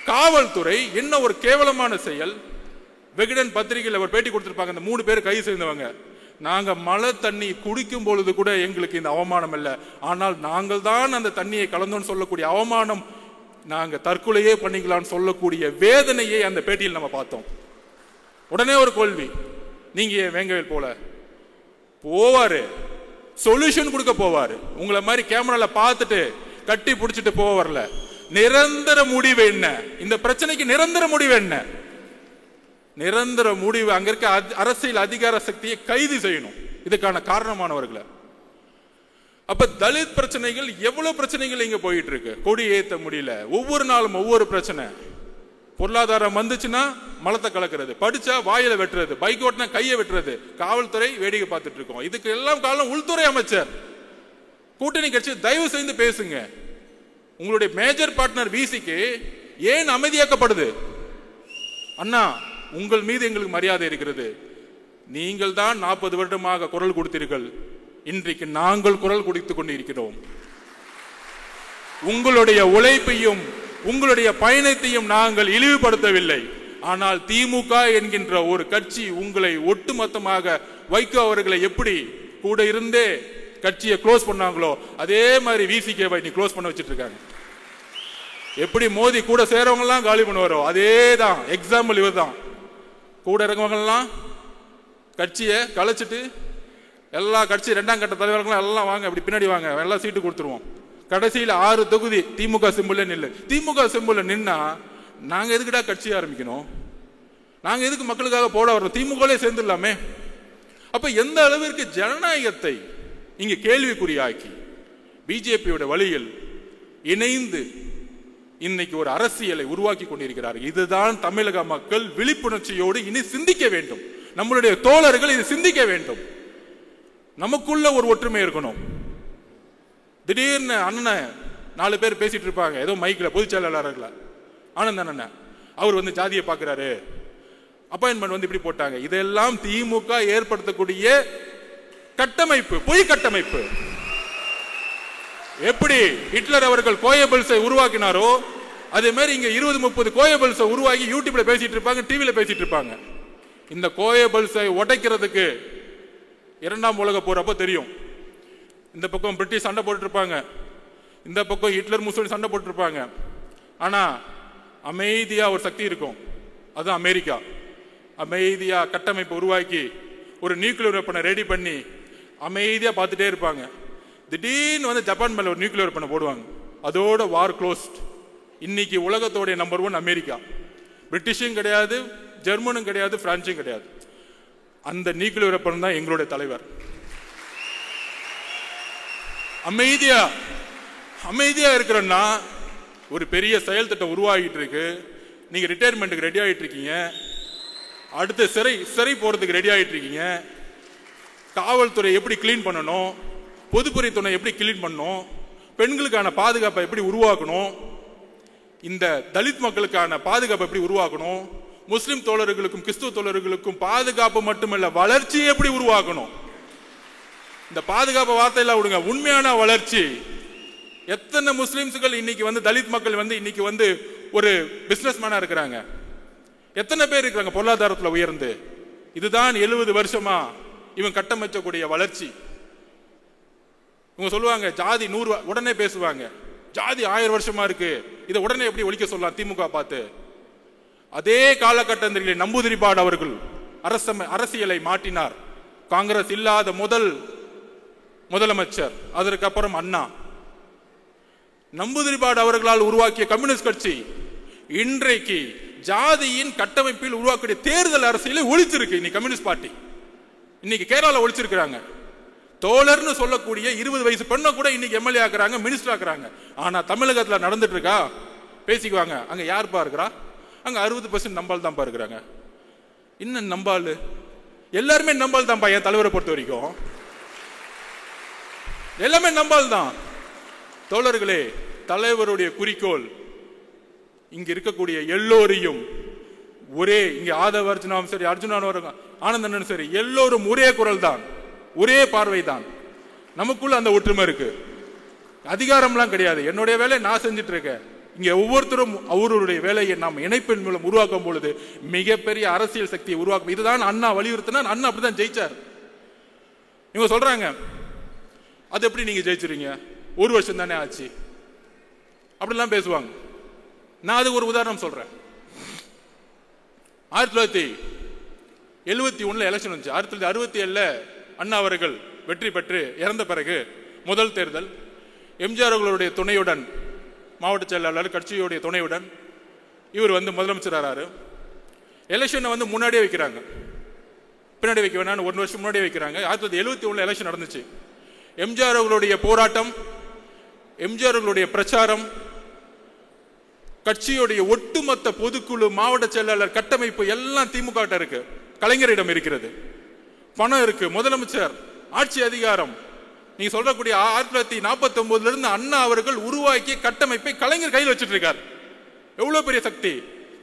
காவல்துறை என்ன ஒரு கேவலமான செயல்! விகடன் பத்திரிகையில் அவர் பேட்டி கொடுத்திருப்பாங்க. அந்த 3 பேர் கைது செய்தவங்க. நாங்க மழை தண்ணி குடிக்கும் பொழுது கூட எங்களுக்கு இந்த அவமானம் இல்லை, ஆனால் நாங்கள் தான் அந்த தண்ணியை கலந்தோன்னு சொல்லக்கூடிய அவமானம், நாங்க தற்கொலையே பண்ணிக்கலாம்னு சொல்லக்கூடிய வேதனையை அந்த பேட்டியில் நம்ம பார்த்தோம். உடனே ஒரு கேள்வி, நீங்க வேங்கவேல் போல போவாரு, சொல்யூஷன் கொடுக்க போவாரு. உங்களை மாதிரி கேமரால பார்த்துட்டு கட்டி பிடிச்சிட்டு போக வரல. நிரந்தர முடிவு என்ன? இந்த பிரச்சனைக்கு நிரந்தர முடிவு என்ன? நிரந்தர முடிவு அங்க இருக்க அரசியல் அதிகார சக்தியை கைது செய்யணும். இதுக்கான காரணமானவர்களை அப்ப தலித் பிரச்சனைகள் எவ்வளவு பிரச்சனைகள் இங்க போயிட்டு இருக்கு. கொடி ஏத்த முடியல, ஒவ்வொரு நாளும் ஒவ்வொரு பிரச்சனை. பொருளாதாரம் வந்துச்சுன்னா மலத்தை கலக்கிறது, படிச்சா வாயில வெட்டுறது, பைக் ஓட்டினா கையை வெட்டுறது, காவல்துறை வேடிக்கை பார்த்துட்டு இருக்கோம். இதுக்கு எல்லாம் காரணம் உள்துறை அமைச்சர். கூட்டணி கட்சி தயவு செய்து பேசுங்க. உங்களுடைய மேஜர் பார்ட்னர் விசிக்கு ஏன் அமைதியாக்கப்படுது? அண்ணா, உங்கள் மீது எங்களுக்கு மரியாதை இருக்கிறது. நீங்கள் தான் 40 வருடமாக குரல் கொடுத்தீர்கள். இன்றைக்கு நாங்கள் குரல் கொடுத்துக் கொண்டு இருக்கிறோம். உங்களுடைய உழைப்பையும் உங்களுடைய பயணத்தையும் நாங்கள் இழிவுபடுத்தவில்லை. ஆனால் திமுக என்கின்ற ஒரு கட்சி உங்களை ஒட்டுமொத்தமாக வைகோ அவர்களை எப்படி கூட இருந்தே கட்சியை க்ளோஸ் பண்ணாங்களோ அதே மாதிரி விசிகேவை நீ க்ளோஸ் பண்ண வச்சிட்டு இருக்காங்க. எப்படி மோதி கூட சேரவங்க எல்லாம் காலி பண்ணுவாரோ அதே தான் எக்ஸாம்பிள் இவர் தான். கூட இருக்கவங்க எல்லாம் கட்சியை கலைச்சிட்டு எல்லா கட்சி 2ஆம் கட்ட தலைவர்களும் எல்லாம் வாங்க, இப்படி பின்னாடி வாங்க, எல்லாம் சீட்டு கொடுத்துருவோம். கடைசியில் 6 தொகுதி திமுக சிம்பிள் நில்லு. திமுக சிம்பிள் நின்னா நாங்க எதுக்குடா கட்சி ஆரம்பிக்கணும்? நாங்க எதுக்கு மக்களுக்காக போட வரோம்? திமுகலே சேர்ந்துடலாமே. அப்ப எந்த அளவிற்கு ஜனநாயகத்தை இங்க கேள்விக்குறியாக்கி பிஜேபியோட வழியில் இணைந்து இன்னைக்கு ஒரு அரசியலை உருவாக்கி கொண்டிருக்கிறார்கள். இதுதான் தமிழக மக்கள் விழிப்புணர்ச்சியோடு இனி சிந்திக்க வேண்டும். நம்மளுடைய தோழர்கள் இது சிந்திக்க வேண்டும். நமக்குள்ள ஒரு ஒற்றுமை இருக்கணும். திடீர்னு அண்ணன் 4 பேர் பேசிட்டு இருப்பாங்க, ஏதோ மைக்ல பொதுச் செயலாளர்கள ஆனந்த் அண்ணன் அவர் வந்து ஜாதியை பார்க்கிறாரு, அப்பாயின்மெண்ட் வந்து இப்படி போட்டாங்க. இதெல்லாம் திமுக ஏற்படுத்தக்கூடிய கட்டமைப்பு, பொய் கட்டமைப்பு. எப்படி ஹிட்லர் அவர்கள் கோயபிள்ஸை உருவாக்கினாரோ அதே மாதிரி இங்க 20-30 கோயபிள்ஸை உருவாக்கி யூடியூப்ல பேசிட்டு இருப்பாங்க, டிவில பேசிட்டு இருப்பாங்க. இந்த கோயபிள்ஸை உடைக்கிறதுக்கு 2ஆம் உலக போர் அப்ப தெரியும். இந்த பக்கம் பிரிட்டிஷ் சண்டை போட்டு இருப்பாங்க, இந்த பக்கம் ஹிட்லர் முசோலினி சண்டை போட்டு இருப்பாங்க. ஆனா அமைதியா ஒரு சக்தி இருக்கும், அது அமெரிக்கா. அமைதியா கட்டமைப்பு உருவாக்கி ஒரு நியூக்ளியர் வெப்பனை ரெடி பண்ணி அமைதியா பார்த்துட்டே இருப்பாங்க. திடீர்னு வந்து ஜப்பான் மேல ஒரு நியூக்ளியர் வெப்பனை போடுவாங்க, அதோட வார் க்ளோஸ்ட். இன்னைக்கு உலகத்தோடைய நம்பர் 1 அமெரிக்கா. பிரிட்டிஷும் கிடையாது, ஜெர்மனும் கிடையாது, பிரான்சும் கிடையாது. அந்த நியூக்ளியர் வெப்பன் தான் எங்களுடைய தலைவர். அமைதியா இருக்கிறன்னா ஒரு பெரிய செயல் திட்டம் உருவாகிட்டு இருக்கு. நீங்க ரிட்டையர்மெண்ட்டுக்கு ரெடி ஆகிட்டு இருக்கீங்க, அடுத்து சிறை போறதுக்கு ரெடி ஆகிட்டு இருக்கீங்க. காவல்துறை எப்படி கிளீன் பண்ணணும், பொதுப்பணித்துறை எப்படி கிளீன் பண்ணணும், பெண்களுக்கான பாதுகாப்பை எப்படி உருவாக்கணும், இந்த தலித் மக்களுக்கான பாதுகாப்பை எப்படி உருவாக்கணும், முஸ்லிம் தோழர்களுக்கும் கிறிஸ்துவ தோழர்களுக்கும் பாதுகாப்பு மட்டுமல்ல வளர்ச்சியை எப்படி உருவாக்கணும். இந்த பாதுகாப்பு வார்த்தையெல்லாம் விடுங்க, உண்மையான வளர்ச்சி. எத்தனை முஸ்லிம்ஸ்கள் இன்னைக்கு வந்து தலித் மக்கள் வந்து இன்னைக்கு வந்து ஒரு பிசினஸ் மேனா இருக்கிறாங்க, எத்தனை பேர் இருக்கிறாங்க பொருளாதாரத்தில் உயர்ந்து. இதுதான் 70 வருஷமா இவன் கட்டமைச்சக்கூடிய வளர்ச்சி. இவங்க சொல்லுவாங்க ஜாதி 100 உடனே பேசுவாங்க, ஜாதி 1000 வருஷமா இருக்கு, இதை உடனே எப்படி ஒழிக்க சொல்லலாம் திமுக பார்த்து. அதே காலகட்டத்தில் நம்பூதிரிபாடு அவர்கள் அரசியலை மாற்றினார். காங்கிரஸ் இல்லாத முதலமைச்சர், அதற்கப்புறம் அண்ணா. நம்பூதிரிபாடு அவர்களால் உருவாக்கிய கம்யூனிஸ்ட் கட்சி இன்றைக்கு ஜாதியின் கட்டமைப்பில் உருவாக்கிய தேர்தல் அரசியலை ஒழிச்சிருக்கு. இன்னைக்கு கம்யூனிஸ்ட் பார்ட்டி இன்னைக்கு கேரளாவில் ஒழிச்சிருக்கிறாங்க. தோழர்னு சொல்லக்கூடிய 20 வயசு பெண்ணை கூட இன்னைக்கு எம்எல்ஏ ஆக்குறாங்க, மினிஸ்டர் ஆக்குறாங்க. ஆனா தமிழகத்தில் நடந்துட்டு இருக்கா? பேசிக்குவாங்க, அங்க யாருப்பா இருக்கிறா? அங்க 60% நம்பால் தான்ப்பா இருக்கிறாங்க. இன்னும் நம்பால் எல்லாருமே நம்பால் தான்ப்பா. என் தலைவரை பொறுத்த வரைக்கும் எல்லாமே நம்பால் தான். தோழர்களே, தலைவருடைய குறிக்கோள் இங்க இருக்கக்கூடிய எல்லோரையும் ஒரே, இங்க ஆதவ அர்ஜுனாவும் சரி, அர்ஜுனாவும் ஆனந்தனும் சரி, எல்லோரும் ஒரே குரல் தான், ஒரே பார்வை தான். நமக்குள்ள அந்த ஒற்றுமை இருக்கு. அதிகாரம்லாம் கிடையாது. என்னுடைய வேலையை நான் செஞ்சுட்டு இருக்கேன். இங்க ஒவ்வொருத்தரும் அவருடைய வேலையை நாம் இணைப்பின் மூலம் உருவாக்கும் பொழுது மிகப்பெரிய அரசியல் சக்தியை உருவாக்கும். இதுதான் அண்ணா வலியுறுத்தினார். அண்ணா அப்படிதான் ஜெயிச்சார். இவங்க சொல்றாங்க அது எப்படி நீங்க ஜெயிச்சிருங்க, 1 வருஷம் தானே ஆச்சு, அப்படிலாம் பேசுவாங்க. நான் அதுக்கு ஒரு உதாரணம் சொல்றேன். 1971 எலெக்ஷன் வந்துச்சு. 1967 அண்ணா அவர்கள் வெற்றி பெற்று இறந்த பிறகு முதல் தேர்தல் எம்ஜிஆர் அவர்களுடைய துணையுடன், மாவட்ட செயலாளர் கட்சியுடைய துணையுடன் இவர் வந்து முதலமைச்சர் ஆறாரு. எலெக்ஷனை வந்து முன்னாடியே வைக்கிறாங்க, பின்னாடி வைக்க வேணாம், 1 வருஷம் முன்னாடியே வைக்கிறாங்க. 1971 எலெக்ஷன் நடந்துச்சு. எம்ஜிஆர் அவர்களுடைய போராட்டம், எம்ஜிஆர் அவர்களுடைய பிரச்சாரம், கட்சியுடைய ஒட்டுமொத்த பொதுக்குழு, மாவட்ட செயலாளர், கட்டமைப்பு எல்லாம் திமுக கிட்ட இருக்கு, கலைஞரிடம் இருக்கிறது. பணம் இருக்கு, முதலமைச்சர், ஆட்சி அதிகாரம். நீங்க சொல்லக்கூடிய 1949 இருந்து அண்ணா அவர்கள் உருவாக்கிய கட்டமைப்பை கலைஞர் கையில் வச்சுட்டு இருக்கார். எவ்வளவு பெரிய சக்தி!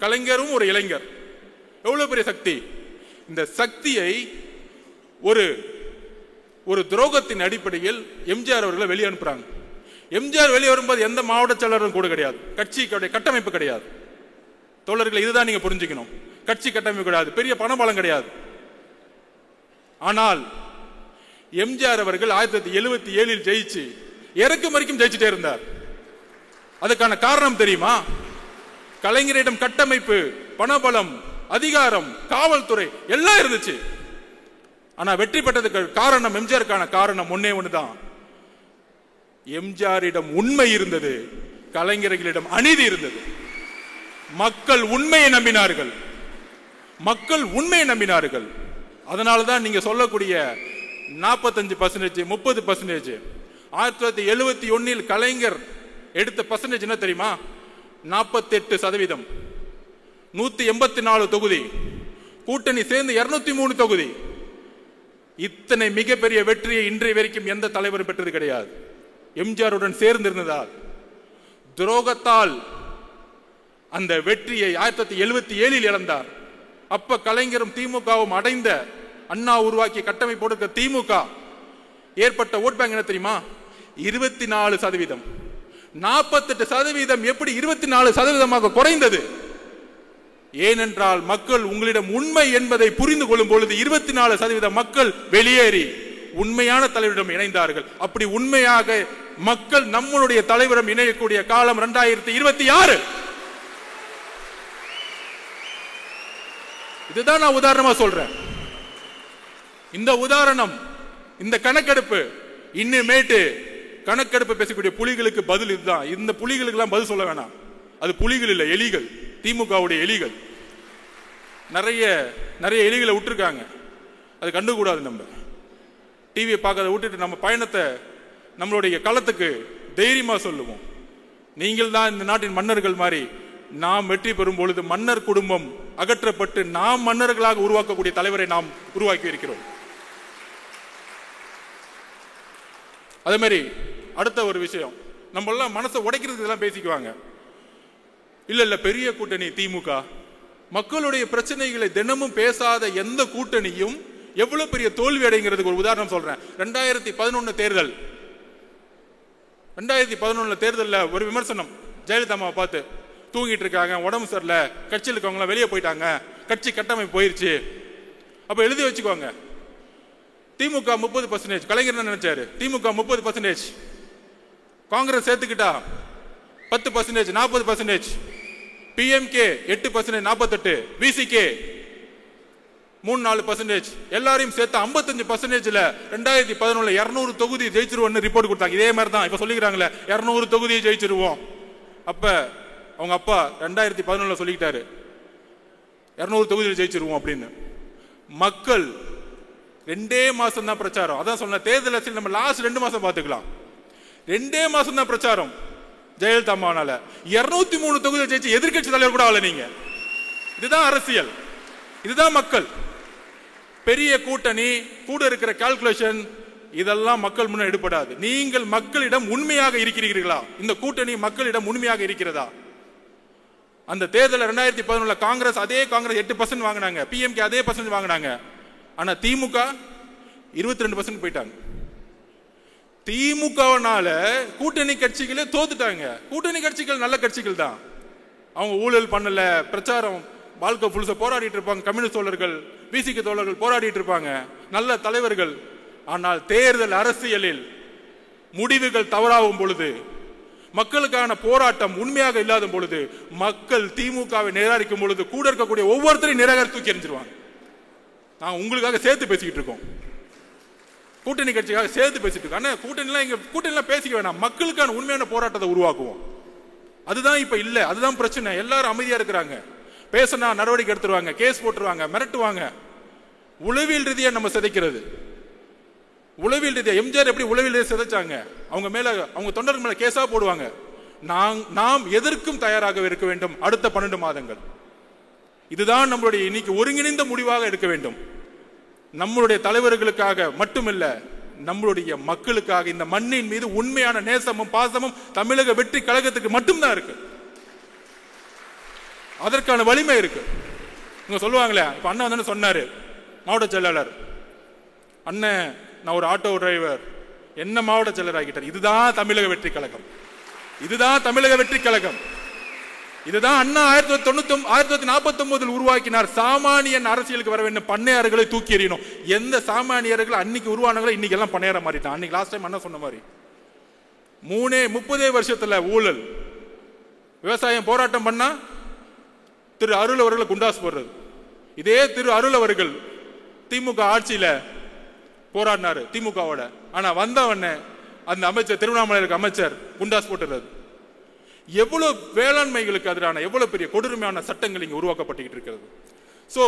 கலைஞரும் ஒரு இளைஞர், எவ்வளவு பெரிய சக்தி! இந்த சக்தியை ஒரு துரோகத்தின் அடிப்படையில் எம்ஜிஆர் அவர்களை வெளியே அனுப்புறாங்க. எம்ஜிஆர் வெளியே வரும்போது எந்த மாவட்ட செயலரும் கூட கிடையாது, கட்சி கட்டமைப்பு கிடையாது. தோழர்கள், இதுதான் நீங்க புரிஞ்சுக்கணும். கட்சி கட்டமைப்பு கிடையாது, பெரிய பணபலம் கிடையாது. ஆனால் எம்ஜிஆர் அவர்கள் 1977 ஜெயிச்சு இறக்கும் வரைக்கும் ஜெயிச்சுட்டே இருந்தார். அதுக்கான காரணம் தெரியுமா? கலைஞரிடம் கட்டமைப்பு, பணபலம், அதிகாரம், காவல்துறை எல்லாம் இருந்துச்சு. ஆனா வெற்றி பெற்றதுக்கு காரணம், எம்ஜிஆருக்கான காரணம் ஒன்னே ஒண்ணுதான். எம்ஜிஆரிடம் உண்மை இருந்தது, கலைஞர்களிடம் அநீதி இருந்தது. மக்கள் உண்மையை நம்பினார்கள், மக்கள் உண்மையை நம்பினார்கள். அதனாலதான் நீங்க சொல்லக்கூடிய 45%, 30%. 1971 கலைஞர் எடுத்த பர்சன்டேஜ் என்ன தெரியுமா? 48%. 184 தொகுதி, கூட்டணி சேர்ந்து 203 தொகுதி. இத்தனை மிகப்பெரிய வெற்றியை இன்றைய வரைக்கும் எந்த தலைவரும் பெற்றது கிடையாது. எம்ஜிஆருடன் சேர்ந்திருந்ததால், துரோகத்தால் அந்த வெற்றியை 1977 இழந்தார். அப்ப கலைஞரும் திமுகவும் அடைந்த, அண்ணா உருவாக்கிய கட்டமைப்போடு திமுக ஏற்பட்ட ஓட் பேங்க் என்ன தெரியுமா? 24%. 48% எப்படி 24% குறைந்தது? ஏனென்றால் மக்கள் உங்களிடம் உண்மை என்பதை புரிந்து கொள்ளும் பொழுது 24% மக்கள் வெளியேறி உண்மையான தலைவரிடம் இணைந்தார்கள். அப்படி உண்மையாக மக்கள் நம்மளுடைய தலைவரிடம் இணையக்கூடிய காலம் 2026. இதுதான் நான் உதாரணமா சொல்றேன். இந்த உதாரணம், இந்த கணக்கெடுப்பு, இன்னுமேட்டு கணக்கெடுப்பு பேசக்கூடிய புலிகளுக்கு பதில் இதுதான். இந்த புலிகளுக்கு எல்லாம் பதில் சொல்ல வேணாம். அது புலிகள் இல்ல, எலிகள், திமுகவுடைய எலிகள். நிறைய எலிகளை விட்டுருக்காங்க, அது கண்டுக்கூடாது. நம்ம டிவியை பார்க்கறத விட்டுட்டு நம்ம பயணத்தை நம்மளுடைய களத்துக்கு தைரியமா சொல்லுவோம். நீங்கள் தான் இந்த நாட்டின் மன்னர்கள் மாதிரி. நாம் வெற்றி பெறும் பொழுது மன்னர் குடும்பம் அகற்றப்பட்டு நாம் மன்னர்களாக உருவாக்கக்கூடிய தலைவரை நாம் உருவாக்கி இருக்கிறோம். அதே மாதிரி அடுத்த ஒரு விஷயம், நம்ம எல்லாம் மனசை உடைக்கிறதுக்கு எல்லாம் பேசிக்குவாங்க. இல்ல பெரிய கூட்டணி திமுக, மக்களுடைய பிரச்சனைகளை தினமும் பேசாத எந்த கூட்டணியும் எவ்வளவு பெரிய தோல்வி அடைங்கிறதுக்கு ஒரு உதாரணம் சொல்றேன். 2011 தேர்தல், 2011 தேர்தலில் ஒரு விமர்சனம் ஜெயலலிதா அம்மாவை பார்த்து, தூங்கிட்டு இருக்காங்க, உடம்பு சரியில்லை, கட்சியில் இருக்கவங்க வெளியே போயிட்டாங்க, கட்சி கட்டமைப்பு போயிருச்சு. அப்ப எழுதி வச்சுக்கோங்க, திமுக 30%, கலைஞர் என்ன நினைச்சாரு? திமுக 30%, காங்கிரஸ் சேர்த்துக்கிட்டா 10%, 40%, பிஎம்கே 8%, 48%, விசிகே 3-4%, எல்லாரையும் சேர்த்து 55%. 2011 200 தொகுதி ஜெயிச்சிருவோம்னு ரிப்போர்ட் கொடுத்தாங்க. இதே மாதிரி தான் இப்ப சொல்லிக்கிறாங்களே, 200 தொகுதியை ஜெயிச்சிருவோம். அப்ப அவங்க அப்பா 2011 சொல்லிக்கிட்டாரு 200 தொகுதியில் ஜெயிச்சிருவோம் அப்படின்னு. மக்கள் 2 மாசம் தான் பிரச்சாரம். அதான் சொன்ன, தேர்தல் அரசியல் நம்ம லாஸ்ட் 2 மாசம் பார்த்துக்கலாம். 2 மாசம் தான் பிரச்சாரம். ஜெயலலிதா அம்மானால 203 தொகுதியில் ஜெயிச்சு எதிர்கட்சி தலைவர் கூட ஆகல நீங்க. இதுதான் அரசியல், இதுதான் மக்கள். பெரிய கூட்டணி, கூட இருக்கிற கால்குலேஷன், இதெல்லாம் மக்கள் முன்ன எடுபடாது. நீங்கள் மக்களிடம் உண்மையாக இருக்கிறீர்களா? இந்த கூட்டணி மக்களிடம் உண்மையாக இருக்கிறதா? அந்த தேர்தல் 2011 காங்கிரஸ், அதே காங்கிரஸ் 8% வாங்கினாங்க, பிஎம்கே அதே % வாங்கினாங்க. ஆனா திமுக 22% போயிட்டாங்க. திமுகனால கூட்டணி கட்சிகளே தோத்துட்டாங்க. கூட்டணி கட்சிகள் நல்ல கட்சிகள் தான், அவங்க ஊழல் பண்ணல, பிரச்சாரம் வாழ்க்கை புதுசா போராடிட்டு இருப்பாங்க. கம்யூனிஸ்ட் தோழர்கள், பிசிகே தோழர்கள் போராடிட்டு இருப்பாங்க, நல்ல தலைவர்கள். ஆனால் தேர்தல் அரசியலில் முடிவுகள் தவறாகும் பொழுது, மக்களுக்கான போராட்டம் உண்மையாக இல்லாத பொழுது, மக்கள் திமுகவை நிராகரிக்கும் பொழுது கூட இருக்கக்கூடிய ஒவ்வொருத்தரையும் நிராகரித்து தூக்கி எறிஞ்சிருவாங்க. நான் உங்களுக்காக சேர்த்து பேசிக்கிட்டு இருக்கோம், கூட்டணி கட்சிக்காக சேர்த்து பேசிட்டு இருக்கோம். ஆனா கூட்டணிலாம் பேசிக்க வேணாம், மக்களுக்கான உண்மையான போராட்டத்தை உருவாக்குவோம். அதுதான் இப்ப இல்ல, அதுதான் பிரச்சனை. எல்லாரும் அமைதியா இருக்கிறாங்க, பேசினா நடவடிக்கை எடுத்துருவாங்க, கேஸ் போட்டுருவாங்க, மிரட்டுவாங்க. உளவியல் ரீதியா நம்ம சிதைக்கிறது. உளவியல் ரீதியா எம்ஜிஆர் எப்படி உளவியல் ரீதியா சிதைச்சாங்க, அவங்க மேல அவங்க தொண்டர்கள் மேல கேஸா போடுவாங்க. நாம் எதற்கும் தயாராக இருக்க வேண்டும். அடுத்த 12 மாதங்கள் இதுதான் நம்மளுடைய இன்னைக்கு ஒருங்கிணைந்த முடிவாக எடுக்க வேண்டும். நம்மளுடைய தலைவர்களுக்காக மட்டுமல்ல, நம்மளுடைய மக்களுக்காக. இந்த மண்ணின் மீது உண்மையான நேசமும் பாசமும் தமிழக வெற்றி கழகத்துக்கு மட்டும்தான் இருக்கு. அதற்கான வலிமை இருக்கு. இவங்க சொல்லுவாங்களே, இப்ப அண்ணன் வந்து சொன்னாரு, மாவட்ட செயலாளர் அண்ணன் நான் ஒரு ஆட்டோ டிரைவர், என்ன மாவட்ட செயலர் ஆகிட்டார். இதுதான் தமிழக வெற்றி கழகம். இதுதான் தமிழக வெற்றி கழகம். இதுதான் அண்ணா 1949 உருவாக்கினார். சாமானியன் அரசியலுக்கு வர வேண்டும், பண்ணையார்களை தூக்கி எறியணும். எந்த சாமானியர்கள் அன்னைக்கு உருவானங்களோ இன்னைக்கு எல்லாம் பண்ணையார மாறிட்டான். அன்னைக்கு லாஸ்ட் டைம் அண்ணா சொன்ன மாதிரி 30 வருஷத்துல ஊழல், விவசாயம் போராட்டம் பண்ணா திரு அருள் அவர்களை குண்டாஸ் போடுறது. இதே திரு அருள் அவர்கள் திமுக ஆட்சியில போராடினாரு திமுகவோட. ஆனா வந்தவன அந்த அமைச்சர், திருவண்ணாமலை அமைச்சர் குண்டாஸ் போட்டுறது. எவ்வளவு வேளாண்மைகளுக்கு எதிரான எவ்வளவு பெரிய கொடுமையான சட்டங்கள் இங்க உருவாக்கப்பட்டு இருக்கிறது. சோ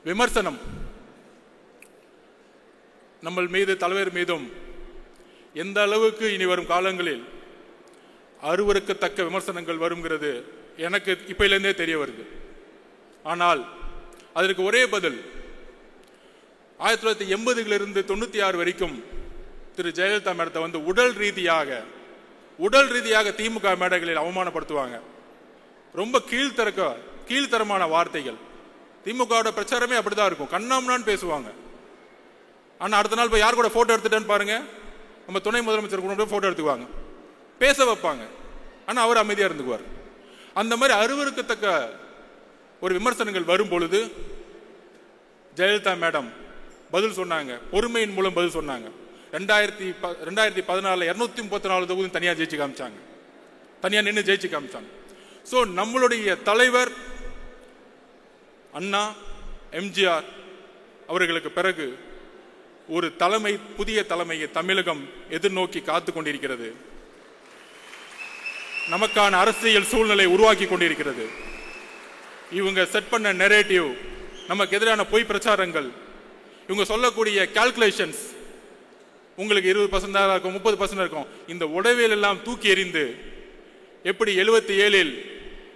விமர்சனம் நம்ம மீது, தலைவர் மீதும் எந்த அளவுக்கு இனி வரும் காலங்களில் அருவருக்கத்தக்க விமர்சனங்கள் வருங்கிறது எனக்கு இப்பையிலிருந்தே தெரிய வருது. ஆனால் அதற்கு ஒரே பதில், 1980 96 வரைக்கும் திரு ஜெயலலிதா மேடத்தை வந்து உடல் ரீதியாக திமுக மேடைகளில் அவமானப்படுத்துவாங்க. ரொம்ப கீழ்த்தரமான வார்த்தைகள். திமுக பிரச்சாரமே அப்படிதான் இருக்கும், கண்ணாமண்ணான்னு பேசுவாங்க. ஆனா அடுத்த நாள் போய் யார் கூட போட்டோ எடுத்துட்டேன்னு பாருங்க, நம்ம துணை முதலமைச்சர் கூட போட்டோ எடுத்துக்குவாங்க, பேச வைப்பாங்க. ஆனா அவர் அமைதியா இருந்துக்குவார். அந்த மாதிரி அருவருக்கத்தக்க ஒரு விமர்சனங்கள் வரும் பொழுது ஜெயலலிதா மேடம் பதில் சொன்னாங்க, பொறுமையின் மூலம் பதில் சொன்னாங்க. 2014 234 தொகுதி தனியா ஜெயிச்சு காமிச்சாங்க, தனியா நின்று ஜெயிச்சு காமிச்சாங்க. சோ நம்மளுடைய தலைவர் அண்ணா எம்ஜிஆர் அவர்களுக்கு பிறகு ஒரு புதிய தலைமையை தமிழகம் எதிர்நோக்கி காத்து கொண்டிருக்கிறது. நமக்கான அரசியல் சூழ்நிலை உருவாக்கி கொண்டிருக்கிறது. இவங்க செட் பண்ண நெரேட்டிவ், நமக்கு எதிரான பொய் பிரச்சாரங்கள், இவங்க சொல்லக்கூடிய கால்குலேஷன்ஸ், உங்களுக்கு 20% இருக்கும், 30% இருக்கும். இந்த உடவியல் எல்லாம் தூக்கி எறிந்து எப்படி 77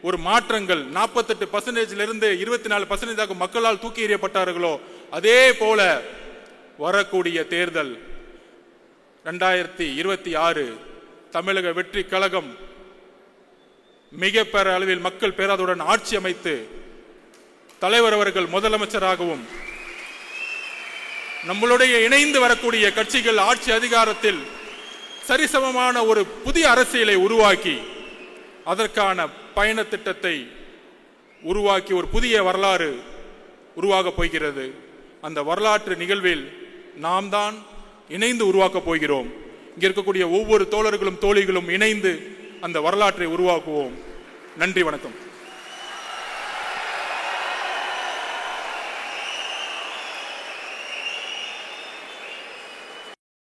ஒரு மாற்றங்கள் 48% 24% மக்களால் தூக்கி எறியப்பட்டார்களோ, அதே போல வரக்கூடிய தேர்தல் 2026 தமிழக வெற்றி கழகம் மிக பெற அளவில் மக்கள் பேராதவுடன் ஆட்சி அமைத்து தலைவர் அவர்கள் முதலமைச்சராகவும் நம்மளுடைய இணைந்து வரக்கூடிய கட்சிகள் ஆட்சி அதிகாரத்தில் சரிசமமான ஒரு புதிய அரசியலை உருவாக்கி அதற்கான பயண திட்டத்தை உருவாக்கி ஒரு புதிய வரலாறு உருவாக போகிறது. அந்த வரலாற்று நிகழ்வில் நாம் தான் இணைந்து உருவாக்கப் போகிறோம். இங்க இருக்கக்கூடிய ஒவ்வொரு தோழர்களும் தோழிகளும் இணைந்து அந்த வரலாற்றை உருவாக்குவோம். நன்றி, வணக்கம்.